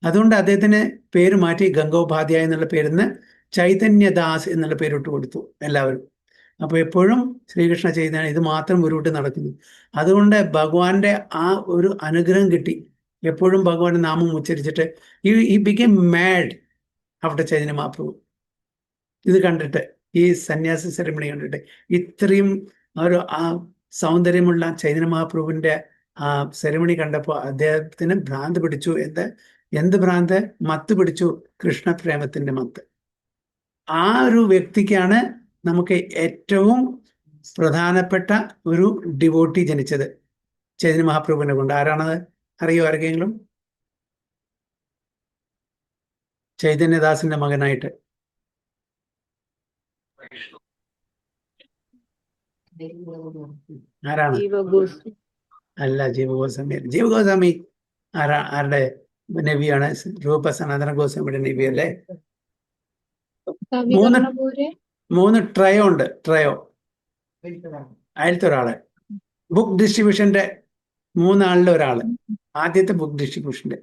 അതുകൊണ്ട് അദ്ദേഹത്തിന് പേര് മാറ്റി ഗംഗോപാധ്യായ എന്നുള്ള പേരിന്ന് ചൈതന്യദാസ് എന്നുള്ള പേരിട്ട് കൊടുത്തു എല്ലാവരും. അപ്പൊ എപ്പോഴും ശ്രീകൃഷ്ണ ചൈതന്യ ഇത് മാത്രം ഉരുവിട്ട് നടക്കുന്നു. അതുകൊണ്ട് ഭഗവാന്റെ ആ ഒരു അനുഗ്രഹം കിട്ടി. എപ്പോഴും ഭഗവാന്റെ നാമം ഉച്ചരിച്ചിട്ട് ഈ became mad after Chaitanya Mahaprabhu. ഇത് കണ്ടിട്ട്, ഈ സന്യാസ സെറിമണി കണ്ടിട്ട്, ഇത്രയും ഒരു ആ സൗന്ദര്യമുള്ള ചൈതന്യ മഹാപ്രഭുവിന്റെ ആ സെറിമണി കണ്ടപ്പോൾ അദ്ദേഹത്തിന് ഭ്രാന്ത് പിടിച്ചു. എന്ത് ഭ്രാന്ത്? മത്ത് പിടിച്ചു, കൃഷ്ണപ്രേമത്തിന്റെ മത്ത്. ആ ഒരു വ്യക്തിക്കാണ് നമുക്ക് ഏറ്റവും പ്രധാനപ്പെട്ട ഒരു ഡിവോട്ടി ജനിച്ചത് ചൈതന്യ മഹാപ്രഭുവിനെ കൊണ്ട്. ആരാണത്? അറിയോ ആർക്കെങ്കിലും? ചൈതന്യദാസിന്റെ മകനായിട്ട് ആരാണ്? അല്ല, ജീവഗോസ്വാമി. ജീവഗോസ്വാമി ആരുടെ നബിയാണ്? രൂപ സനാതന ഗോസ്വാമിയുടെ നബി അല്ലേ? മൂന്ന് ട്രയോ ഉണ്ട്. ട്രയോ അതിലത്തെ ഒരാള്, ബുക്ക് ഡിസ്ട്രിബ്യൂഷന്റെ 3 ആളിലെ ഒരാള്, ആദ്യത്തെ ബുക്ക് ഡിസ്ട്രിബ്യൂഷന്റെ.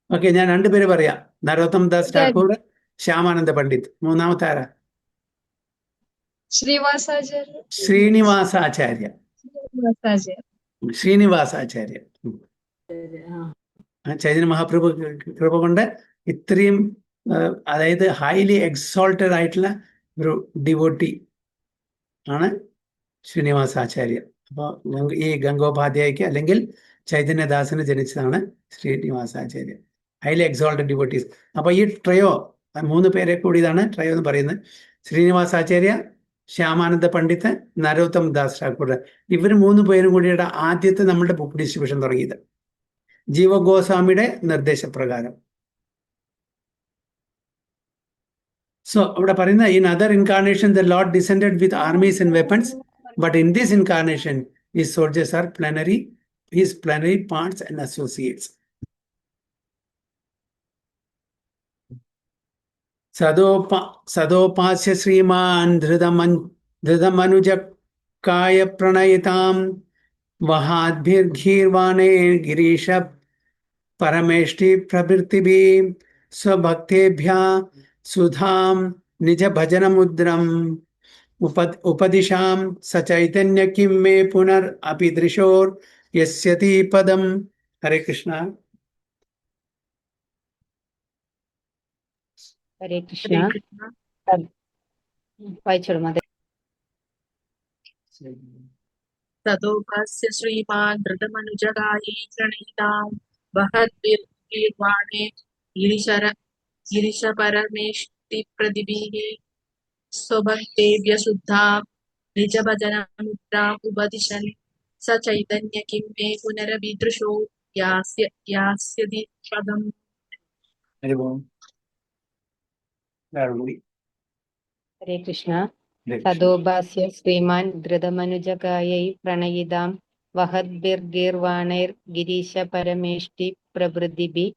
ഓക്കെ, ഞാൻ 2 പേര് പറയാം. നരോത്തം ദാസ് ഠാക്കൂർ, ശ്യാമാനന്ദ പണ്ഡിറ്റ്. മൂന്നാമത്തെ ആരാ? ശ്രീനിവാസാചാര്യ. ശ്രീനിവാസാചാര്യ. ചൈതന്യ മഹാപ്രഭു കൃപ കൊണ്ട് ഇത്രയും, അതായത് ഹൈലി എക്സോൾട്ടഡ് ആയിട്ടുള്ള ഒരു ഡിവോട്ടി ആണ് ശ്രീനിവാസാചാര്യ. അപ്പോൾ ഈ ഗംഗോപാധ്യായക്ക് അല്ലെങ്കിൽ ചൈതന്യദാസിന് ജനിച്ചതാണ് ശ്രീനിവാസാചാര്യ, ഹൈലി എക്സോൾട്ടഡ് ഡിവോട്ടീസ്. അപ്പൊ ഈ ട്രയോ, 3 പേരെ കൂടിയതാണ് ട്രയോ എന്ന് പറയുന്നത്. ശ്രീനിവാസാചാര്യ, ശ്യാമാനന്ദ പണ്ഡിറ്റ്, നരോത്തം ദാസ് ഠാക്കൂർ. ഇവർ 3 പേരും കൂടിയുടെ ആദ്യത്തെ നമ്മുടെ ബുക്ക് ഡിസ്ട്രിബ്യൂഷൻ തുടങ്ങിയത് ജീവഗോസ്വാമിയുടെ നിർദ്ദേശപ്രകാരം. സോ അവിടെ പറയുന്ന, in other incarnation the Lord descended with armies and weapons, but in this incarnation his soldiers are his plenary parts and associates. സദോപാസ്യ ശ്രീമാൻ ധൃതമനുജകായ പ്രണയിതാം വഹാദ്ഭിർഘീർവാണേ ഗിരീശ പരമേഷ്ടി പ്രവൃത്തിഭി സ്വഭക്തേഭ്യ സുധാം നിജ ഭജനമുദ്രം ഉപദിശാം സചൈതന്യ കിം മേ പുനർ അപി ദൃശോർ യസ്യതി പദം. ഹരേ കൃഷ്ണ. ഹരേ കൃഷ്ണ. വായിച്ചോളൂ മതി. തതോപാസ്യ ശ്രീമാൻ ധൃതമനുജകായൈ പ്രണയിതാം വഹദ്ഭിർഗീർവാണേ ഗിരിശപരമേഷ്ടിപ്രതിഭിः സ്വഭക്തേഭ്യः ശുദ്ധാം നിജഭജനമുദ്രാം ഉപദിശൻ स चैतन्य किं मे पुनरभिदृशो यास्यति पदम्. അനുഭവം വേറെ ഹരേ കൃഷ്ണ. തദോഭാസ്യ ശ്രീമാൻ ധൃതമനുജകായൈ പ്രണയിതാം വഹദ്ഭിർഗീർവാണൈർ ഗിരീശ പരമേഷ്ടി പ്രഭൃതിഭി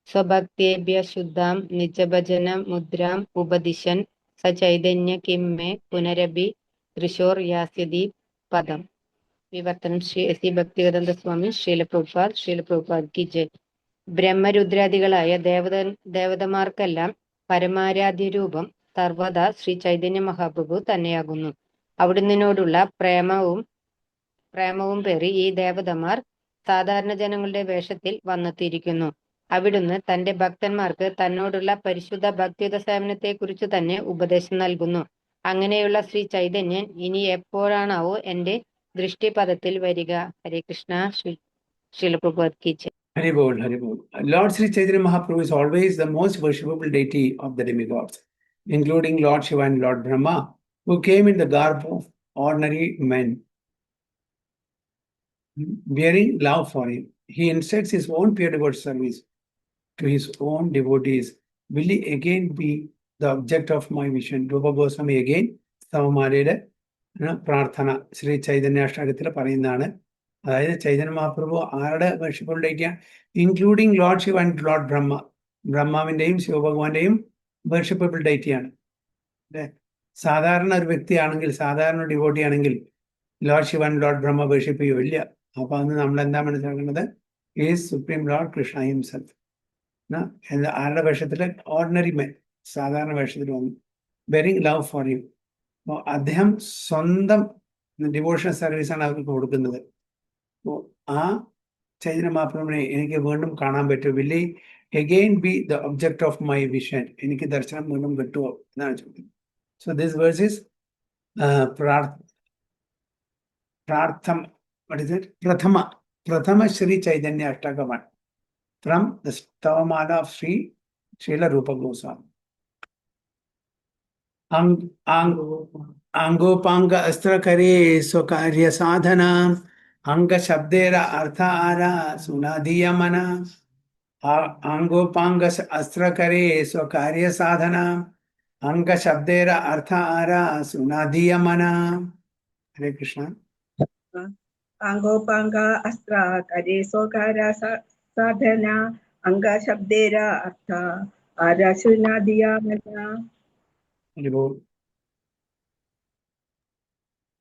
സ്വഭക്തേഭ്യ ശുദ്ധാം നിജഭജന മുദ്രാം ഉപദിശൻ സ ചൈതന്യ കിം മേ പുനരഭി ദൃശോർ യാസ്യതി പദം. വിവർത്തനം ശ്രീ എസ് സി ഭക്തിവേദാന്ത സ്വാമി ശ്രീല പ്രഭുപാദ് കി ജയ്. ബ്രഹ്മരുദ്രാദികളായ ദേവതമാർക്കെല്ലാം പരമാരാധ്യ രൂപം സർവദാ ശ്രീ ചൈതന്യ മഹാപ്രഭു തന്നെയാകുന്നു. അവിടുന്നതിനോടുള്ള പ്രേമവും പേറി ഈ ദേവതമാർ സാധാരണ ജനങ്ങളുടെ വേഷത്തിൽ വന്നെത്തിയിരിക്കുന്നു. അവിടുന്ന് തന്റെ ഭക്തന്മാർക്ക് തന്നോടുള്ള പരിശുദ്ധ ഭക്തിയുത സേവനത്തെ കുറിച്ച് തന്നെ ഉപദേശം നൽകുന്നു. അങ്ങനെയുള്ള ശ്രീ ചൈതന്യൻ ഇനി എപ്പോഴാണാവോ എന്റെ ദൃഷ്ടിപഥത്തിൽ വരിക. ഹരേ കൃഷ്ണ. ശ്രീല പ്രഭുപാദ് കി ജയ്. Hari Bol, Hari Bol. Lord Sri Chaitanya Mahaprabhu is always the most worshipable deity of the demigods, including Lord Shiva and Lord Brahma, who came in the garb of ordinary men, bearing love for him. He instructs his own pure devote service to his own devotees. Will he again be the object of my vision? Rupa Goswami again, Savamariyude പ്രാർത്ഥന ശ്രീ ചൈതന്യാഷ്ടകത്തിൽ പറയുന്നതാണ്. അതായത് ചൈതന്യ മഹാപ്രഭു ആരുടെ വർഷിപ്പുൾ ഡേറ്റിയാണ്? Including Lord Shiva and Lord Brahma. ബ്രഹ്മാവിൻ്റെയും ശിവഭഗവാന്റെയും വർഷിപ്പബിൾ ഡേറ്റിയാണ്. സാധാരണ ഒരു വ്യക്തിയാണെങ്കിൽ, സാധാരണ ഡിവോട്ടി ആണെങ്കിൽ Lord Shiva and Lord Brahma worship ചെയ്യില്ല. അപ്പൊ അന്ന് നമ്മൾ എന്താ മനസ്സിലാക്കുന്നത്? Is supreme Lord Krishna himself. ആരുടെ വേഷത്തിൽ? ഓർഡിനറി മെൻ, സാധാരണ വേഷത്തിൽ വന്നു, ബെറിങ് ലവ് ഫോർ യു. അപ്പോൾ അദ്ദേഹം സ്വന്തം ഡിവോഷണൽ സർവീസാണ് അവർക്ക് കൊടുക്കുന്നത്. അപ്പോൾ ആ ചൈതന്യ മഹാപ്രഭുവിനെ എനിക്ക് വീണ്ടും കാണാൻ പറ്റും. Will he again B the object of my vision? എനിക്ക് ദർശനം വീണ്ടും കിട്ടുമോ എന്നാണ് ചോദ്യം. സോ ദിസ് വേഴ്സ് ഈസ് പ്രഥമ ശ്രീ ചൈതന്യ അഷ്ടകമാണ് from the Stavamala of Srila Rupa Goswami. अंगोपांग अस्त्र करे स्वकार्य साधना अंग शब्देरा अर्थ आरा सुनादिय मना. अंगोपांग अस्त्र करे स्वकार्य साधना अंग शब्देरा अर्थ आरा सुनादिय मना. हरे कृष्ण. अंगोपांग अस्त्र करे स्वकार्य साधना अंग शब्देरा अर्थ आरा सुनादिय मना.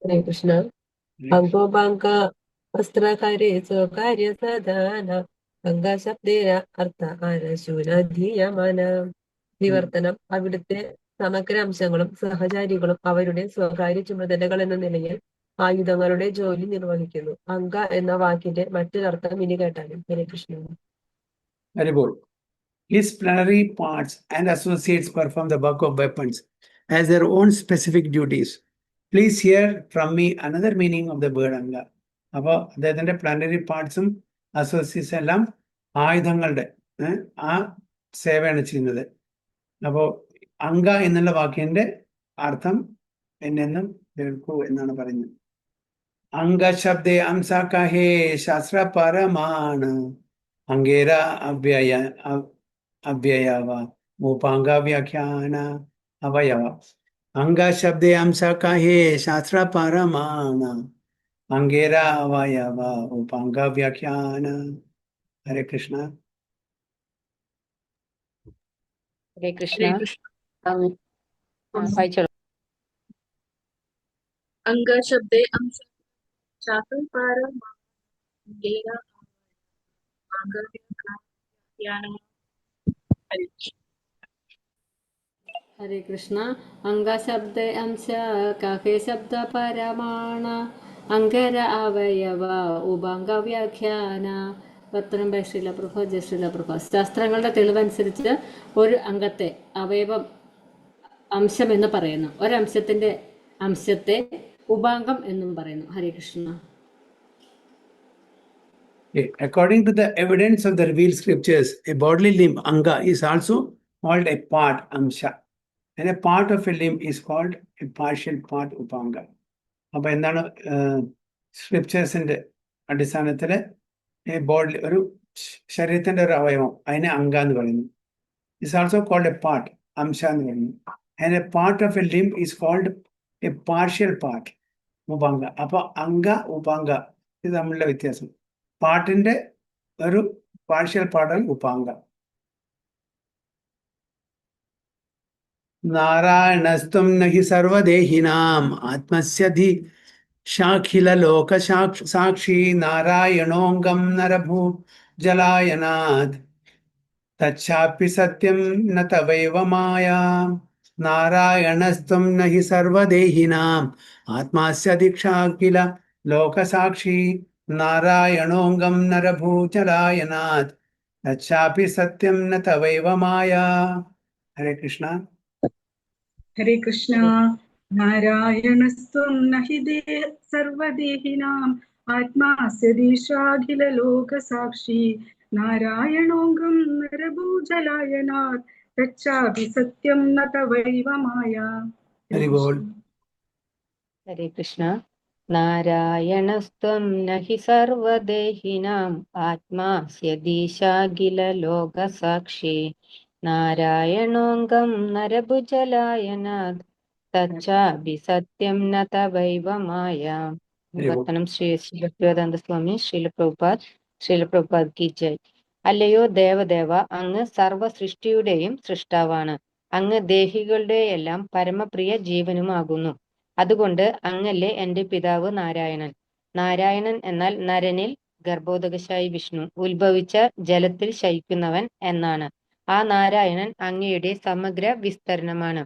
ഹരേ കൃഷ്ണ. അംഗോപാംഗ വസ്ത്രകാരേ സ്വകാര്യ സാധാന അംഗശബ്ദേര അർത്ഥ ആരശൂനധീയമന. വിവർത്തനം. അവിടുത്തെ സമഗ്ര അംശങ്ങളും സഹചാരികളും അവരുടെ സ്വകാര്യ ചുമതലകൾ എന്ന നിലയിൽ ആയുധങ്ങളുടെ ജോലി നിർവഹിക്കുന്നു. അംഗ എന്ന വാക്കിന്റെ മറ്റൊരർത്ഥം ഇനി കേട്ടാലും. ഹരേ Krishna. Very good. His plenary parts and associates perform the work of weapons as their own specific duties. Please hear from me another meaning of the word Anga. അപ്പോൾ അദ്ദേഹത്തിന്റെ പ്ലാനറി പാർട്സും അസോസിയേറ്റ്സ് എല്ലാം ആയുധങ്ങളുടെ ആ സേവയാണ് ചെയ്യുന്നത്. അപ്പോൾ അംഗ എന്നുള്ള വാക്കിന്റെ അർത്ഥം എന്നെന്നും കേൾക്കൂ എന്നാണ് പറയുന്നത്. അംഗ ശബ്ദേ അംസ കഹേ ശാസ്ത്ര പരമാണ് അംഗേര അവ്യയവ മൂപാംഗ വ്യാഖ്യാന അവയവ. अंग शब्दे अंश कहे शास्त्र परमाण अंगेरा अवयव उपांग व्याख्यान. हरे कृष्ण. ഹരേ കൃഷ്ണ. हरे कृष्ण. വായിച്ചോളൂ. अंग शब्दे अंश शास्त्र पारमांगेरा अंग व्याख्यान. हरे कृष्ण. ഹരേ കൃഷ്ണ. അംഗശബ്ദ അംശ കഹേ ശബ്ദ പരമാണ അംഗര അവയവ ഉപാംഗ വ്യാഖ്യാന. വർത്തനം ബൈ ശ്രീല പ്രഭ ജയ ശ്രീല പ്രഭ. ശാസ്ത്രങ്ങളുടെ തെളിവനുസരിച്ച് ഒരു അംഗത്തെ അവയവം അംശം എന്ന് പറയുന്നു. ഒരംശത്തിന്റെ അംശത്തെ ഉപാംഗം എന്നും പറയുന്നു. ഹരേ Krishna. According to the evidence of the revealed scriptures, a bodily limb, anga, is also called a part, amsha. And a part of a limb is called a partial part, upanga. അപ്പോൾ എന്താണ് സ്ക്രിപ്റ്റേഴ്സിന്റെ അടിസ്ഥാനത്തില് ഈ ബോഡി ഒരു ശരീരത്തിന്റെ ഒരു അവയവം, അതിനെ അംഗ എന്ന് പറയുന്നു. It's also called a part, അംശ എന്ന് പറയുന്നു. And a part of a limb is called a partial part, ഉപാംഗ. അപ്പൊ അംഗ ഉപാംഗ ഇത് തമ്മിലുള്ള വ്യത്യാസം. പാർട്ടിന്റെ ഒരു പാർഷ്യൽ പാർട്ടാണ് ഉപാംഗ. നാരായണസ്ത്വം നഹി സർവദേഹിനാം ആത്മസ്യധി ശാഖില ലോക സാക്ഷി നാരായണോംഗം നരഭൂ ജലായനാത് തച്ചാപി സത്യം ന തവൈവ മായാ. നാരായണസ്ത്വം നഹി സർവദേഹിനാം ആത്മാസ്യധിക്ഷാഖില ലോകസാക്ഷി നാരായണോംഗം നരഭൂ ജലായനാത് തച്ചാപി സത്യം ന തവൈവ മായാ. ഹരേ കൃഷ്ണ. ഹരേ കൃഷ്ണ. നാരായണസ്ത്വം നഹി സർവദേഹിനാം ആത്മാസ്യദീശാഖില ലോകസാക്ഷി നാരായണോംഗം നരഭൂജലായനാത് തച്ചാപി സത്യം ന തവൈവ മായാ. ഹരി ബോൾ. ഹരേ കൃഷ്ണ. നാരായണസ്ത്വം നഹി സർവദേഹിനാം ആത്മാസ്യദീശാഖില ലോകസാക്ഷി നാരായണോംഗം നരഭുജലായനാത് തച്ചാപി സത്യം ന തവൈവ മായാ. വിവർത്തനം ശ്രീ ഭക്തിവേദാന്ത സ്വാമി ശ്രീല പ്രഭുപാദ് കി ജയ്. അല്ലയോ ദേവദേവ, അങ്ങ് സർവ സൃഷ്ടിയുടെയും സൃഷ്ടാവാണ്. അങ്ങ് ദേഹികളുടെയെല്ലാം പരമപ്രിയ ജീവനുമാകുന്നു. അതുകൊണ്ട് അങ്ങല്ലേ എന്റെ പിതാവ് നാരായണൻ. നാരായണൻ എന്നാൽ നരനിൽ ഗർഭോദകശായി വിഷ്ണു, ഉത്ഭവിച്ച ജലത്തിൽ ശയിക്കുന്നവൻ എന്നാണ്. ആ നാരായണൻ അങ്ങയുടെ സമഗ്ര വിസ്തരണമാണ്.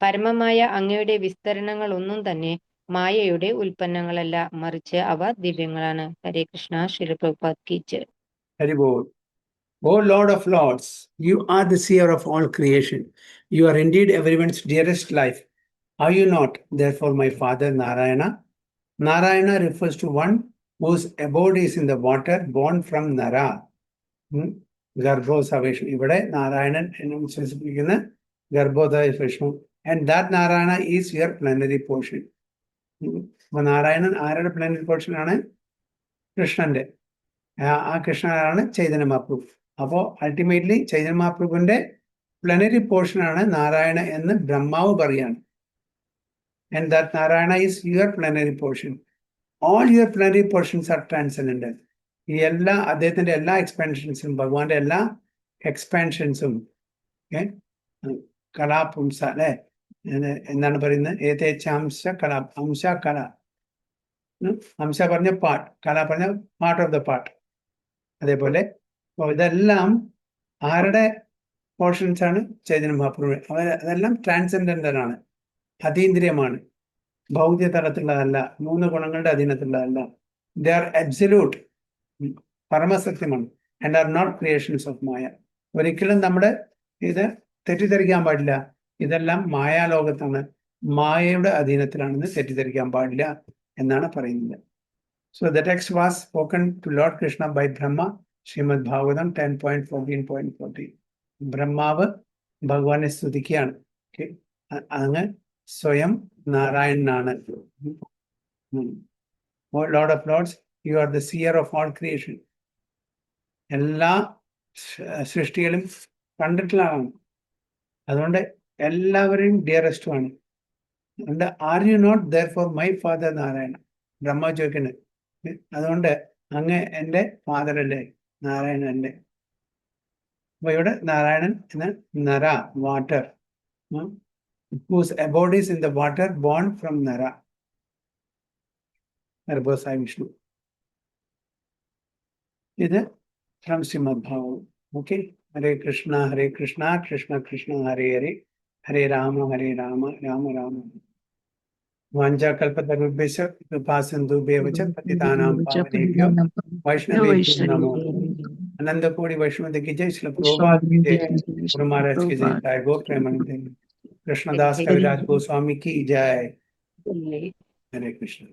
പരമമായ അങ്ങയുടെ വിസ്തരണങ്ങൾ ഒന്നും തന്നെ മായയുടെ ഉൽപ്പന്നങ്ങളല്ല, മറിച്ച് അവ ദിവ്യങ്ങളാണ്. ഹരേ കൃഷ്ണ. ശ്രീല പ്രഭുപാദ് കി ജയ്. ഹരി ബോൾ. O Lord of Lords, you are the seer of all creation. You are indeed everyone's dearest life. Are you not, therefore, my father Narayana? Narayana refers to one whose abode is in the water, born from Nara. Garbhosa Vishnu. ഇവിടെ നാരായണൻ എന്ന് വിശ്വസിപ്പിക്കുന്ന ഗർഭോദയ Vishnu. And that Narayana is your plenary portion. അപ്പൊ നാരായണൻ ആരുടെ പ്ലാനറി പോർഷൻ ആണ്? കൃഷ്ണന്റെ. ആ കൃഷ്ണനാണ് ചൈതന്യ മഹാപ്രഭു. അപ്പോ അൾട്ടിമേറ്റ്ലി ചൈതന്യ മഹാപ്രഭുവിന്റെ പ്ലനറി പോർഷൻ ആണ് നാരായണ എന്ന് ബ്രഹ്മാവ് പറയാണ്. And that Narayana is your plenary portion. All your plenary portions are transcendental. ഈ എല്ലാ അദ്ദേഹത്തിന്റെ എല്ലാ എക്സ്പാൻഷൻസും, ഭഗവാന്റെ എല്ലാ എക്സ്പാൻഷൻസും കലാപുംസ അല്ലെ, എന്താണ് പറയുന്നത്? ഏതേച്ചാംശ കലാ, അംശ കല. അംശ പറഞ്ഞ പാട്ട്, കല പറഞ്ഞ പാർട്ട് ഓഫ് ദ പാട്ട്. അതേപോലെ ഇതെല്ലാം ആരുടെ പോർഷൻസ് ആണ്? ചൈതന്യ മഹാപ്രഭു. അതെല്ലാം ട്രാൻസെൻഡന്റൽ ആണ്, അതീന്ദ്രിയമാണ്, ഭൗതിക തലത്തിലുള്ളതല്ല, 3 ഗുണങ്ങളുടെ അധീനത്തിലുള്ളതല്ല. ദേ ആർ അബ്സല്യൂട്ട്, പരമസത്യമാണ്. And are not creations of Maya. ഒരിക്കലും നമ്മുടെ ഇത് തെറ്റിദ്ധരിക്കാൻ പാടില്ല. ഇതെല്ലാം മായാലോകത്താണ്, മായയുടെ അധീനത്തിലാണെന്ന് തെറ്റിദ്ധരിക്കാൻ പാടില്ല എന്നാണ് പറയുന്നത്. So the text was spoken to Lord Krishna by Brahma, Srimad Bhagavatam 10.14.40. ബ്രഹ്മാവ് ഭഗവാനെ സ്തുതിക്കുകയാണ്. അങ്ങ് സ്വയം നാരായണനാണ്. Lord of Lords, you are the seer of all creation. എല്ലാ സൃഷ്ടികളും കണ്ടിട്ടുള്ളതാണ്. അതുകൊണ്ട് എല്ലാവരെയും ഡിയറസ്റ്റുമാണ്. അതുകൊണ്ട് are you not therefore my father Narayana? Brahma ചോദിക്കുന്നത്. അതുകൊണ്ട് അങ്ങ് എൻ്റെ ഫാദറല്ലേ, നാരായണൻ്റെ. അപ്പൊ ഇവിടെ നാരായണൻ എന്ന Nara, water, whose abode is in the water, born from Nara. Garbhoshayi Vishnu. ഇത് ഫ്രം ശ്രീമദ് ഭാഗവതം. ഓക്കെ. ഹരേ കൃഷ്ണ കൃഷ്ണ കൃഷ്ണ ഹരേ ഹരേ, ഹരേ രാമ രാമ രാമ. വാഞ്ചാകൽപതരുഭ്യശ്ച കൃപാസിന്ധുഭ്യവ ച പതിതാനാം പാവനേഭ്യോ വൈഷ്ണവേഭ്യോ നമോ. अनंतकोटि वैष्णव की जय, श्री प्रभुपाद की जय, गुरु महाराज की जय, जय गो प्रेमानंद, कृष्णदास कविराज गोस्वामी की जय. हरे कृष्ण.